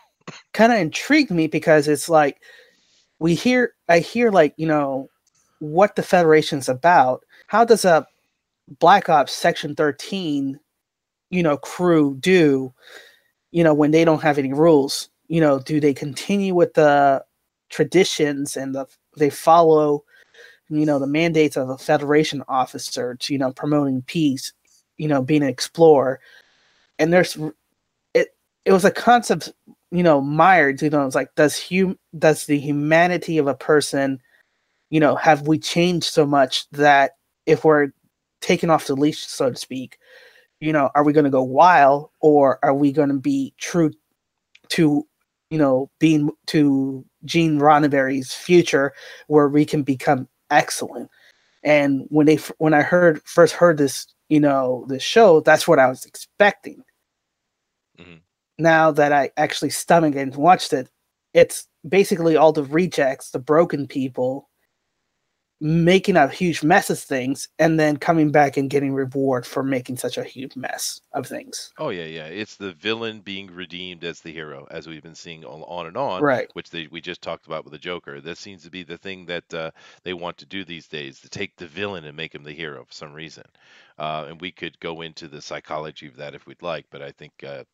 kind of intrigued me because it's like I hear like what the Federation's about. How does a Black Ops Section 13 crew do when they don't have any rules? Do they continue with the traditions and they follow the mandates of a Federation officer to promoting peace, being an explorer? And it was a concept mired. It's like, does the humanity of a person, have we changed so much that if we're taken off the leash, so to speak, are we going to go wild, or are we going to be true to being to Gene Roddenberry's future, where we can become excellent? And when I first heard this, this show, that's what I was expecting. Mhm. Now that I actually stomached and watched it, it's basically all the rejects, the broken people, making a huge mess of things and then coming back and getting reward for making such a huge mess of things. Oh yeah, yeah. It's the villain being redeemed as the hero, as we've been seeing on and on, Right. which we just talked about with the Joker. That seems to be the thing that they want to do these days, to take the villain and make him the hero for some reason. And we could go into the psychology of that if we'd like, but I think that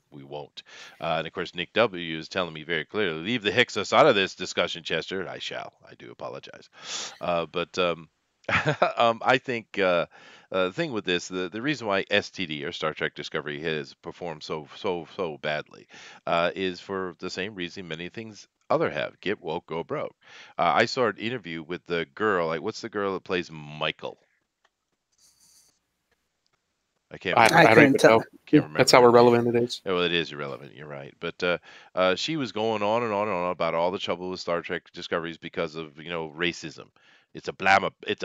we won't. And of course, Nick W is telling me very clearly, leave the Hyksos out of this discussion, Chester. I shall. I do apologize, but I think. The thing with this, the reason why STD or Star Trek Discovery has performed so badly is for the same reason many things other have: get woke, go broke. I saw an interview with the girl. Like, what's the girl that plays Michael? I can't I, remember. I I don't couldn't even tell. know. Can't remember That's how her name. irrelevant it is. Oh, well, it is irrelevant. You're right. But she was going on and on and on about all the trouble with Star Trek Discoveries because of racism.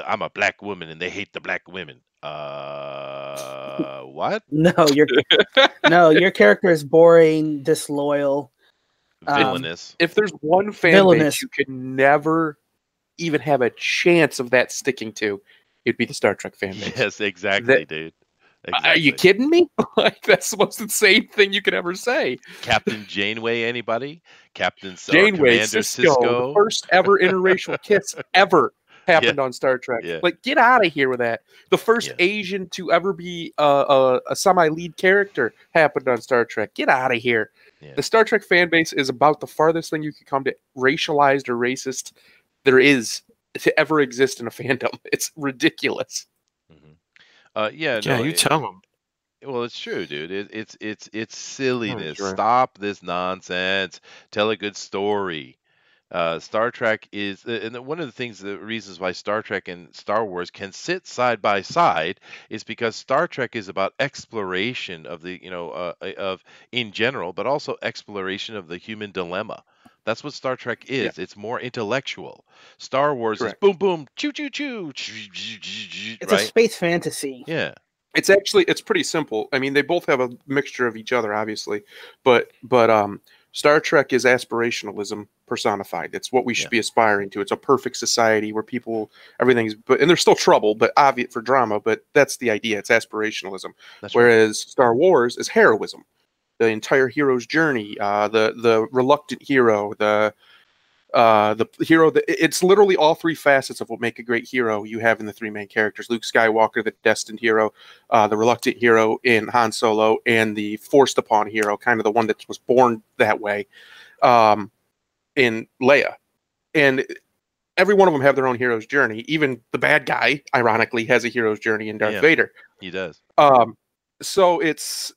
I'm a black woman and they hate the black women. What? No, your character is boring, disloyal, Villainous. If there's one fan villainous. base you could never even have a chance of that sticking to, it'd be the Star Trek fan base. Yes, exactly, That- dude. Are you Exactly. kidding me? Like, that's the most insane thing you could ever say. Captain Janeway, anybody? Captain or Janeway, Commander Sisko, the first ever interracial kiss ever happened on Star Trek. Yeah. Like, get out of here with that. The first Yeah. Asian to ever be a semi-lead character happened on Star Trek. Get out of here. Yeah. The Star Trek fan base is about the farthest thing you could come to racialized or racist there is to ever exist in a fandom. It's ridiculous. Yeah, Yeah, no, you tell them. well, it's true, dude. It's silliness. right. Stop this nonsense. Tell a good story. Star Trek is, and one of the reasons why Star Trek and Star Wars can sit side by side is because Star Trek is about exploration of of in general, but also exploration of the human dilemma. That's what Star Trek is. It's more intellectual. Star Wars Correct. is boom, boom, choo, choo, choo, It's a right? space fantasy. Yeah. It's pretty simple. I mean, they both have a mixture of each other, obviously, but Star Trek is aspirationalism personified. It's what we should be aspiring to. It's a perfect society where people, everything's, and there's still trouble, but obvious for drama, but that's the idea. It's aspirationalism. Whereas Star Wars is heroism. The entire hero's journey, the reluctant hero, the hero. It's literally all three facets of what make a great hero you have in the three main characters: Luke Skywalker, the destined hero, the reluctant hero in Han Solo, and the forced upon hero, kind of the one that was born that way, in Leia. And every one of them have their own hero's journey. Even the bad guy, ironically, has a hero's journey in Darth Vader. He does. So it's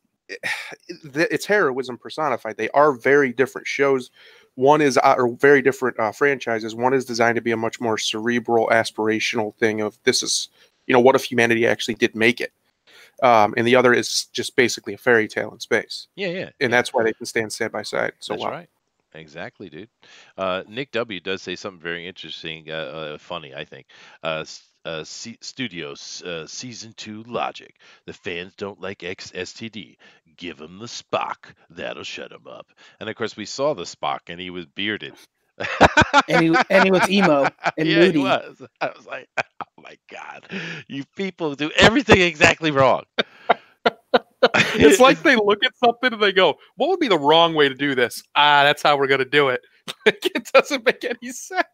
heroism personified. They are very different shows. One is or very different franchises. One is designed to be a much more cerebral, aspirational thing of this is, what if humanity actually did make it? And the other is just basically a fairy tale in space. Yeah. And that's why they can stand side by side so well. That's right. Exactly, dude. Nick W does say something very interesting, funny, I think. Studios season 2 logic. The fans don't like STD. Give them the Spock. That'll shut them up. And of course, we saw the Spock, and he was bearded. and he was emo and yeah, moody. He was. I was like, oh my god, you people do everything exactly wrong. It's like they look at something and they go, what would be the wrong way to do this? That's how we're going to do it. It doesn't make any sense.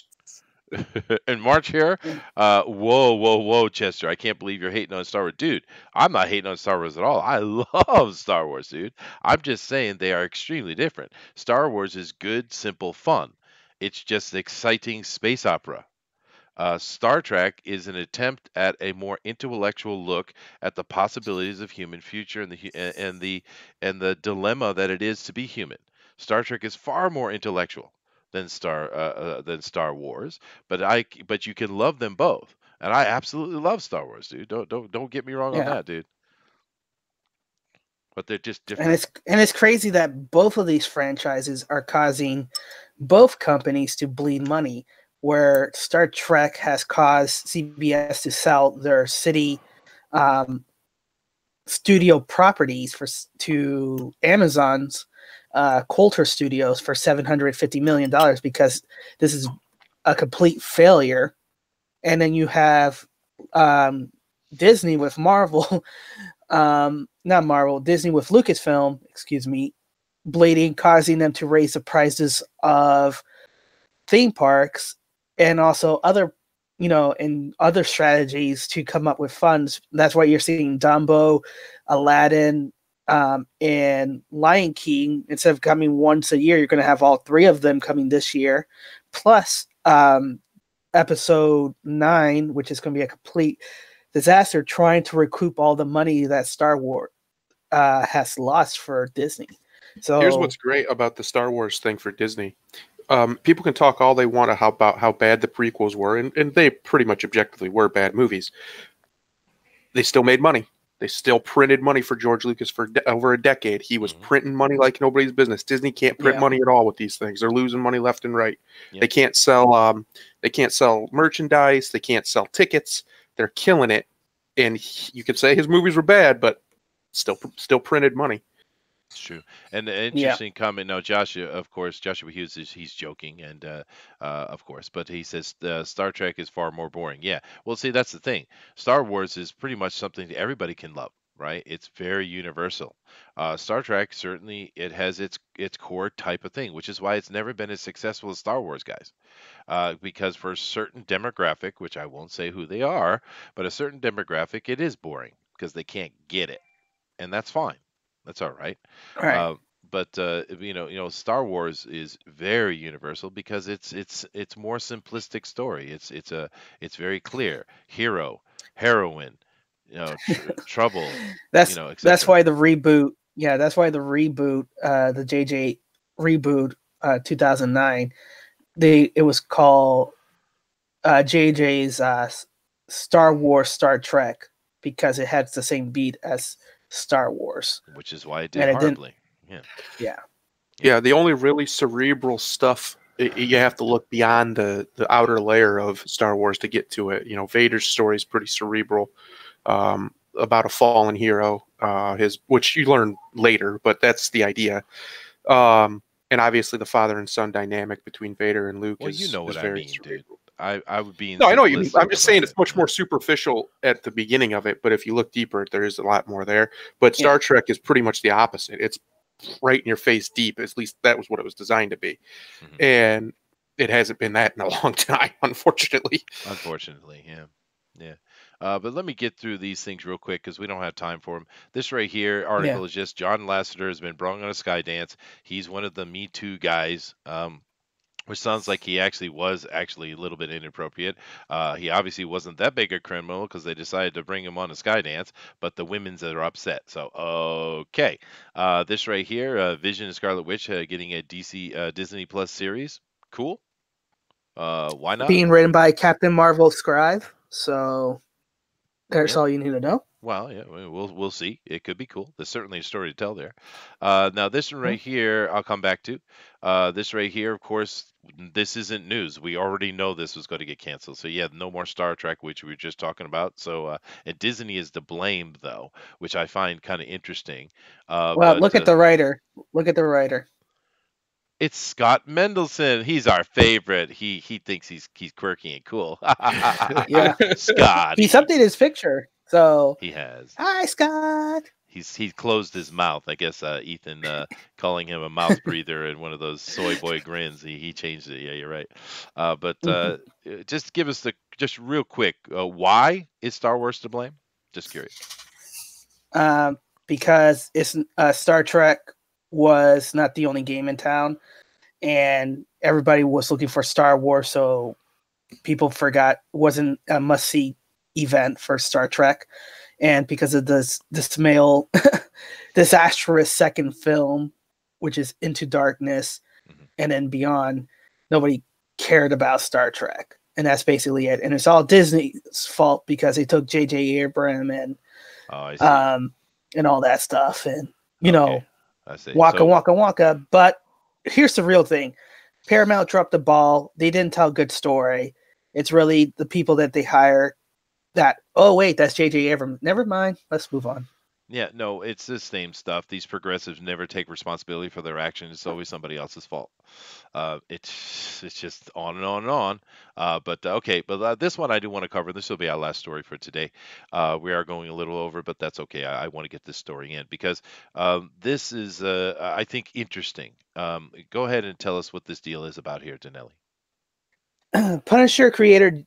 And March here, whoa, Chester, I can't believe you're hating on Star Wars. Dude, I'm not hating on Star Wars at all. I love Star Wars, dude. I'm just saying they are extremely different. Star Wars is good, simple fun. It's just exciting space opera. Star Trek is an attempt at a more intellectual look at the possibilities of human future and the dilemma that it is to be human. Star Trek is far more intellectual than Star Wars, but you can love them both, and I absolutely love Star Wars, dude. Don't get me wrong on that, dude. But they're just different. And it's crazy that both of these franchises are causing both companies to bleed money. Where Star Trek has caused CBS to sell their city studio properties to Amazon's Coulter Studios for $750 million because this is a complete failure. And then you have Disney with Marvel, not Marvel, Disney with Lucasfilm, bleeding, causing them to raise the prices of theme parks. And also other, and other strategies to come up with funds. That's why you're seeing Dumbo, Aladdin, and Lion King. Instead of coming once a year, you're going to have all three of them coming this year. Plus, Episode 9, which is going to be a complete disaster, trying to recoup all the money that Star Wars has lost for Disney. So here's what's great about the Star Wars thing for Disney. People can talk all they want about how bad the prequels were, and they pretty much objectively were bad movies. They still made money. They still printed money for George Lucas for over a decade. He was printing money like nobody's business. Disney can't print money at all with these things. They're losing money left and right. Yeah. They can't sell. They can't sell merchandise. They can't sell tickets. They're killing it. And you could say his movies were bad, but still printed money. It's true. And an interesting comment now, Joshua Hughes he's joking, and of course, but he says Star Trek is far more boring. Yeah, well, see, that's the thing. Star Wars is pretty much something that everybody can love, right? It's very universal. Star Trek, certainly, it has its core type of thing, which is why it's never been as successful as Star Wars, guys. Because for a certain demographic, which I won't say who they are, but a certain demographic, it is boring because they can't get it, and that's fine. That's all right. But Star Wars is very universal because it's more simplistic story. It's very clear. Hero, heroine, trouble. That's why the reboot. Yeah, that's why the reboot, the JJ reboot, 2009. It was called JJ's Star Wars Star Trek because it had the same beat as Star Wars, which is why it did horribly. Yeah. The only really cerebral stuff, you have to look beyond the outer layer of Star Wars to get to it. Vader's story is pretty cerebral, about a fallen hero, which you learn later, but that's the idea. And and obviously the father and son dynamic between Vader and Luke Well, you know is what I very mean, dude. cerebral. I would be No, I know what you mean. I'm simplistic just saying about it's it. much Yeah. more superficial at the beginning of it, but if you look deeper, there is a lot more there. But Star Trek is pretty much the opposite. It's right in your face deep. At least that was what it was designed to be. Mhm. And it hasn't been that in a long time, unfortunately. Unfortunately, yeah. Yeah. But let me get through these things real quick because we don't have time for them. This right here article is just John Lasseter has been brought on a Skydance. He's one of the Me Too guys. Which sounds like he actually was actually a little bit inappropriate. He obviously wasn't that big a criminal because they decided to bring him on a Skydance, but the women's are upset. So, okay. This right here, Vision and Scarlet Witch getting a Disney Plus series. Cool. Why not? Being written by Captain Marvel scribe. So that's all you need to know. Well, yeah, we'll see. It could be cool. There's certainly a story to tell there. Now, this one right here, I'll come back to. This right here, of course, this isn't news. We already know this was going to get canceled. So yeah, no more Star Trek, which we were just talking about. So and Disney is to blame though, which I find kind of interesting. Well, But look at the writer. Look at the writer. it's Scott Mendelson. He's our favorite. He thinks he's quirky and cool. Yeah, Scott. He's updated his picture. So He has. hi, Scott. He's closed his mouth. I guess Ethan calling him a mouth breather and one of those soy boy grins. He changed it. Yeah, you're right. But just give us just real quick. Why is Star Wars to blame? Just curious. Because it's Star Trek was not the only game in town, and everybody was looking for Star Wars, so people forgot it wasn't a must-see event for Star Trek. And because of this disastrous second film, which is Into Darkness and then Beyond, nobody cared about Star Trek. And that's basically it. And it's all Disney's fault because they took J.J. Abrams and all that stuff. And, I see. Waka. But here's the real thing. Paramount dropped the ball. They didn't tell a good story. It's really the people that they hire that, oh, wait, that's J.J. Abrams. Never mind. Let's move on. Yeah, no, it's the same stuff. These progressives never take responsibility for their actions. It's always somebody else's fault. It's just on and on and on. But this one I do want to cover. This will be our last story for today. We are going a little over, but that's okay. I want to get this story in because this is, I think, interesting. Go ahead and tell us what this deal is about here, Danelli. Punisher creator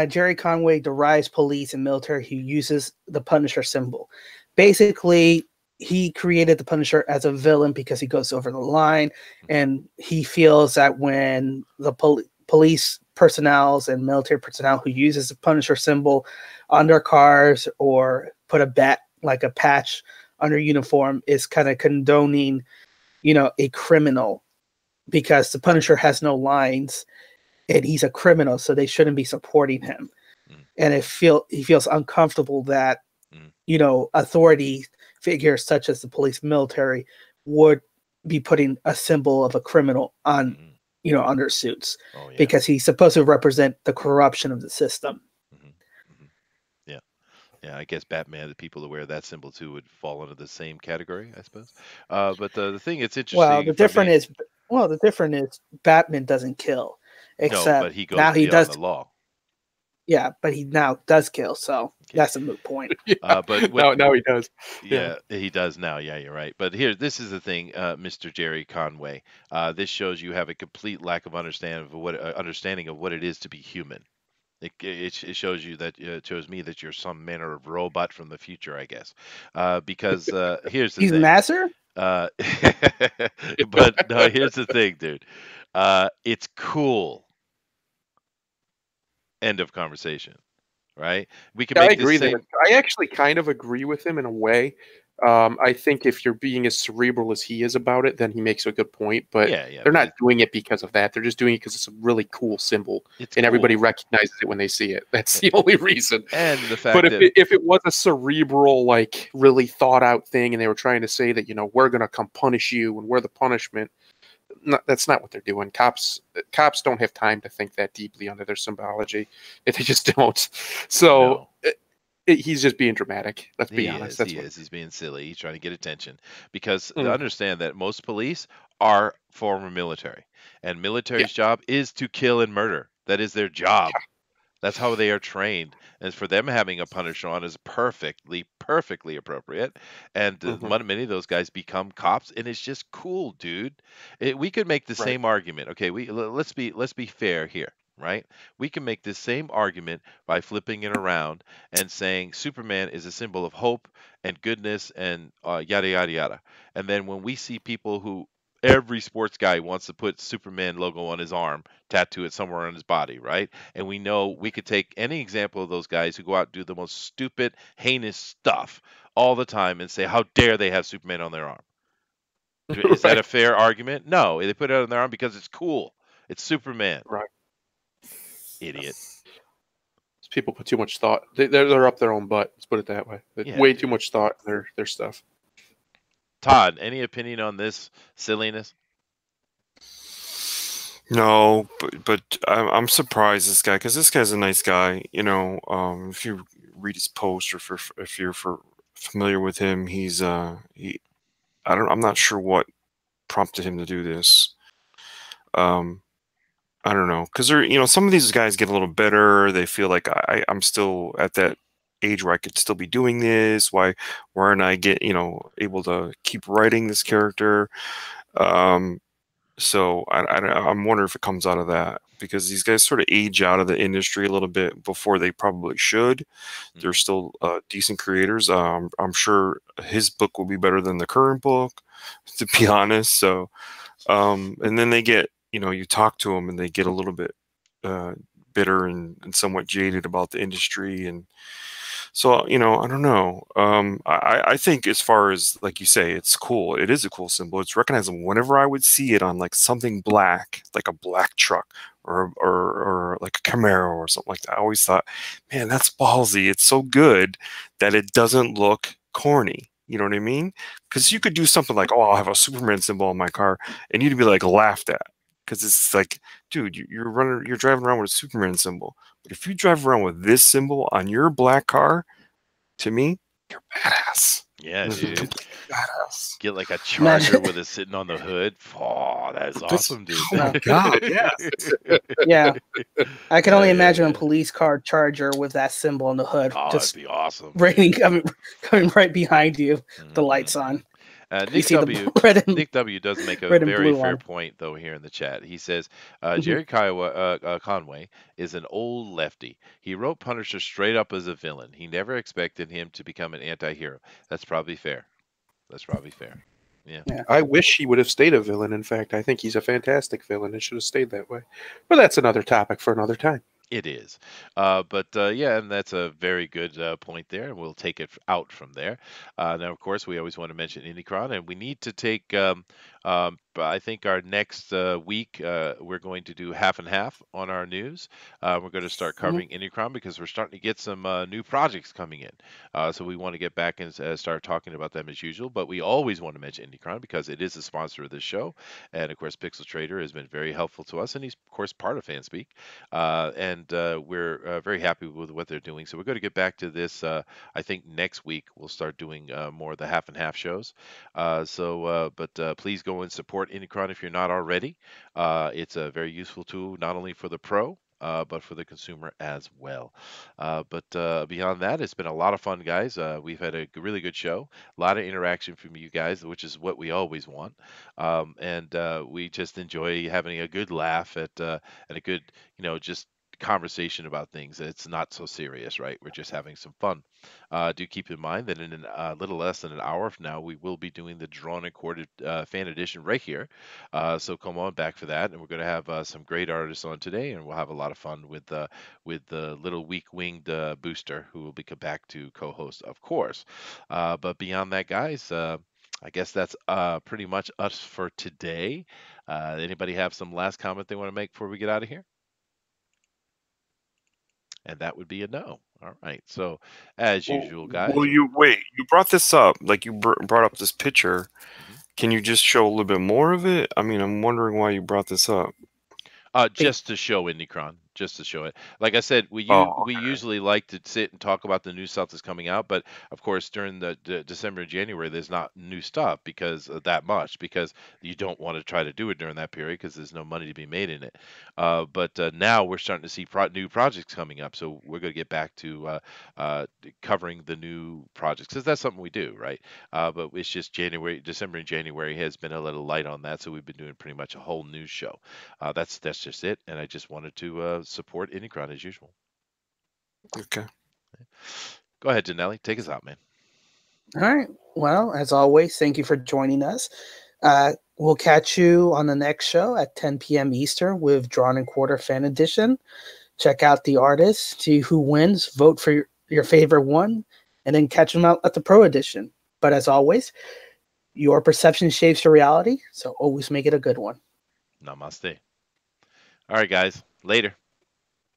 Jerry Conway derives police and military who uses the Punisher symbol. Basically, he created the Punisher as a villain because he goes over the line, and he feels that when the police personnel and military personnel who uses the Punisher symbol on their cars or put a patch on their uniform is kind of condoning, a criminal, because the Punisher has no lines. And he's a criminal, so they shouldn't be supporting him. And he feels uncomfortable that, authority figures such as the police, military would be putting a symbol of a criminal on, on their suits, because he's supposed to represent the corruption of the system. Yeah, I guess Batman, the people that wear that symbol too, would fall under the same category, I suppose. But the thing it's interesting. Well, the difference is Batman doesn't kill. Except but he goes now he beyond does the law. Yeah, but he now does kill, so that's a moot point. But now he does. Yeah, he does now. Yeah, you're right. But this is the thing, Mr. Jerry Conway. This shows you have a complete lack of understanding of what it is to be human. It shows you that it shows me that you're some manner of robot from the future, I guess. Because here's the He's thing. Nasser? But no, here's the thing, dude. It's cool. End of conversation. Right? We can make I agree. the same. I actually kind of agree with him in a way. I think if you're being as cerebral as he is about it, then he makes a good point. But they're not doing it because of that. They're just doing it because it's a really cool symbol, and everybody recognizes it when they see it. That's the only reason. And the fact but if it was a cerebral, like really thought out thing, and they were trying to say that we're going to come punish you and we're the punishment, that's not what they're doing. Cops don't have time to think that deeply under their symbology. They just don't. So. No. He's just being dramatic. Let's be honest. He's being silly. He's trying to get attention because understand that most police are former military, and military's job is to kill and murder. That is their job. That's how they are trained. And for them having a Punisher on is perfectly, perfectly appropriate. And many of those guys become cops, and it's just cool, dude. We could make the same argument. Okay, let's be fair here, right? We can make this same argument by flipping it around and saying Superman is a symbol of hope and goodness and yada yada yada. And then when we see people who every sports guy wants to put Superman logo on his arm, tattoo it somewhere on his body, right? And we know we could take any example of those guys who go out and do the most stupid, heinous stuff all the time and say, how dare they have Superman on their arm? Is that a fair argument? No, they put it on their arm because it's cool. It's Superman. Right. Idiot. People put too much thought. They're up their own butt. Let's put it that way. Way too much thought in their stuff. Todd, any opinion on this silliness? No, but I'm surprised this guy, because this guy's a nice guy. You know, if you read his post, or if you're familiar with him, I'm not sure what prompted him to do this. I don't know, because some of these guys get a little bitter. They feel like I'm still at that age where I could still be doing this. Why aren't I able to keep writing this character? So I'm wondering if it comes out of that, because these guys sort of age out of the industry a little bit before they probably should. They're still decent creators. I'm sure his book will be better than the current book, to be honest. So, and then they get, you talk to them and they get a little bit bitter and somewhat jaded about the industry. And so, I don't know. I think, as far as, like you say, it's cool. It is a cool symbol. It's recognizable. Whenever I would see it on like something black, like a black truck or like a Camaro or something like that, I always thought, man, that's ballsy. It's so good that it doesn't look corny. You know what I mean? Because you could do something like, oh, I'll have a Superman symbol on my car, and you'd be like laughed at. Because it's like, dude, you're driving around with a Superman symbol. But if you drive around with this symbol on your black car, to me, you're badass. Yeah, dude. Badass. Get like a Charger with it sitting on the hood. Oh, that's awesome, dude. Oh my God, yes. Yeah. I can only imagine a police car Charger with that symbol on the hood. Oh, just that'd be awesome. Coming right behind you, the lights on. Nick W does make a very fair point, though, here in the chat. He says, Jerry Conway is an old lefty. He wrote Punisher straight up as a villain. He never expected him to become an anti-hero. That's probably fair. Yeah. I wish he would have stayed a villain. In fact, I think he's a fantastic villain and should have stayed that way. But that's another topic for another time. It is. Yeah, and that's a very good point there, and we'll take it out from there. Now, of course, we always want to mention Indicron, and we need to take, I think our next week, we're going to do half and half on our news. We're going to start covering Indicron because we're starting to get some new projects coming in. So we want to get back and start talking about them as usual, but we always want to mention Indicron because it is a sponsor of this show. And, of course, Pixel Trader has been very helpful to us, and he's, of course, part of Fanspeak. And we're very happy with what they're doing. So we're going to get back to this. I think next week we'll start doing more of the half and half shows. Please go and support Indicron if you're not already. It's a very useful tool, not only for the pro, but for the consumer as well. Beyond that, it's been a lot of fun, guys. We've had a really good show, a lot of interaction from you guys, which is what we always want. We just enjoy having a good laugh at a good, just conversation about things. It's not so serious, right? We're just having some fun. Do keep in mind that in a little less than an hour from now, we will be doing the drawn and quartered fan edition right here. So come on back for that. And we're going to have some great artists on today, and we'll have a lot of fun with the little weak-winged Booster, who will be back to co-host, of course. But beyond that, guys, I guess that's pretty much us for today. Anybody have some last comment they want to make before we get out of here? And that would be a no. All right. So, as usual, guys. Well, you brought this up. Like, you brought up this picture. Can you just show a little bit more of it? I mean, I'm wondering why you brought this up. Just to show Indicron. just to show it. Like I said, we Oh, we usually like to sit and talk about the new stuff that's coming out, but of course during the December and January, there's not new stuff because of that much, because you don't want to try to do it during that period because there's no money to be made in it. But now we're starting to see new projects coming up, so we're going to get back to covering the new projects because that's something we do, right? But it's just December and January has been a little light on that, so we've been doing pretty much a whole news show. That's just it, and I just wanted to support Indicron as usual. okay. Go ahead, Janelli, take us out, man. All right. Well, as always, thank you for joining us. We'll catch you on the next show at 10 p.m. Eastern with Drawn and Quarter Fan Edition. Check out the artists, see who wins, vote for your favorite one, and then catch them out at the Pro Edition. But as always, your perception shapes your reality, so always make it a good one. Namaste. All right, guys. Later.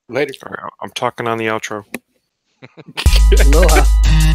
Later. All right, I'm talking on the outro. Aloha.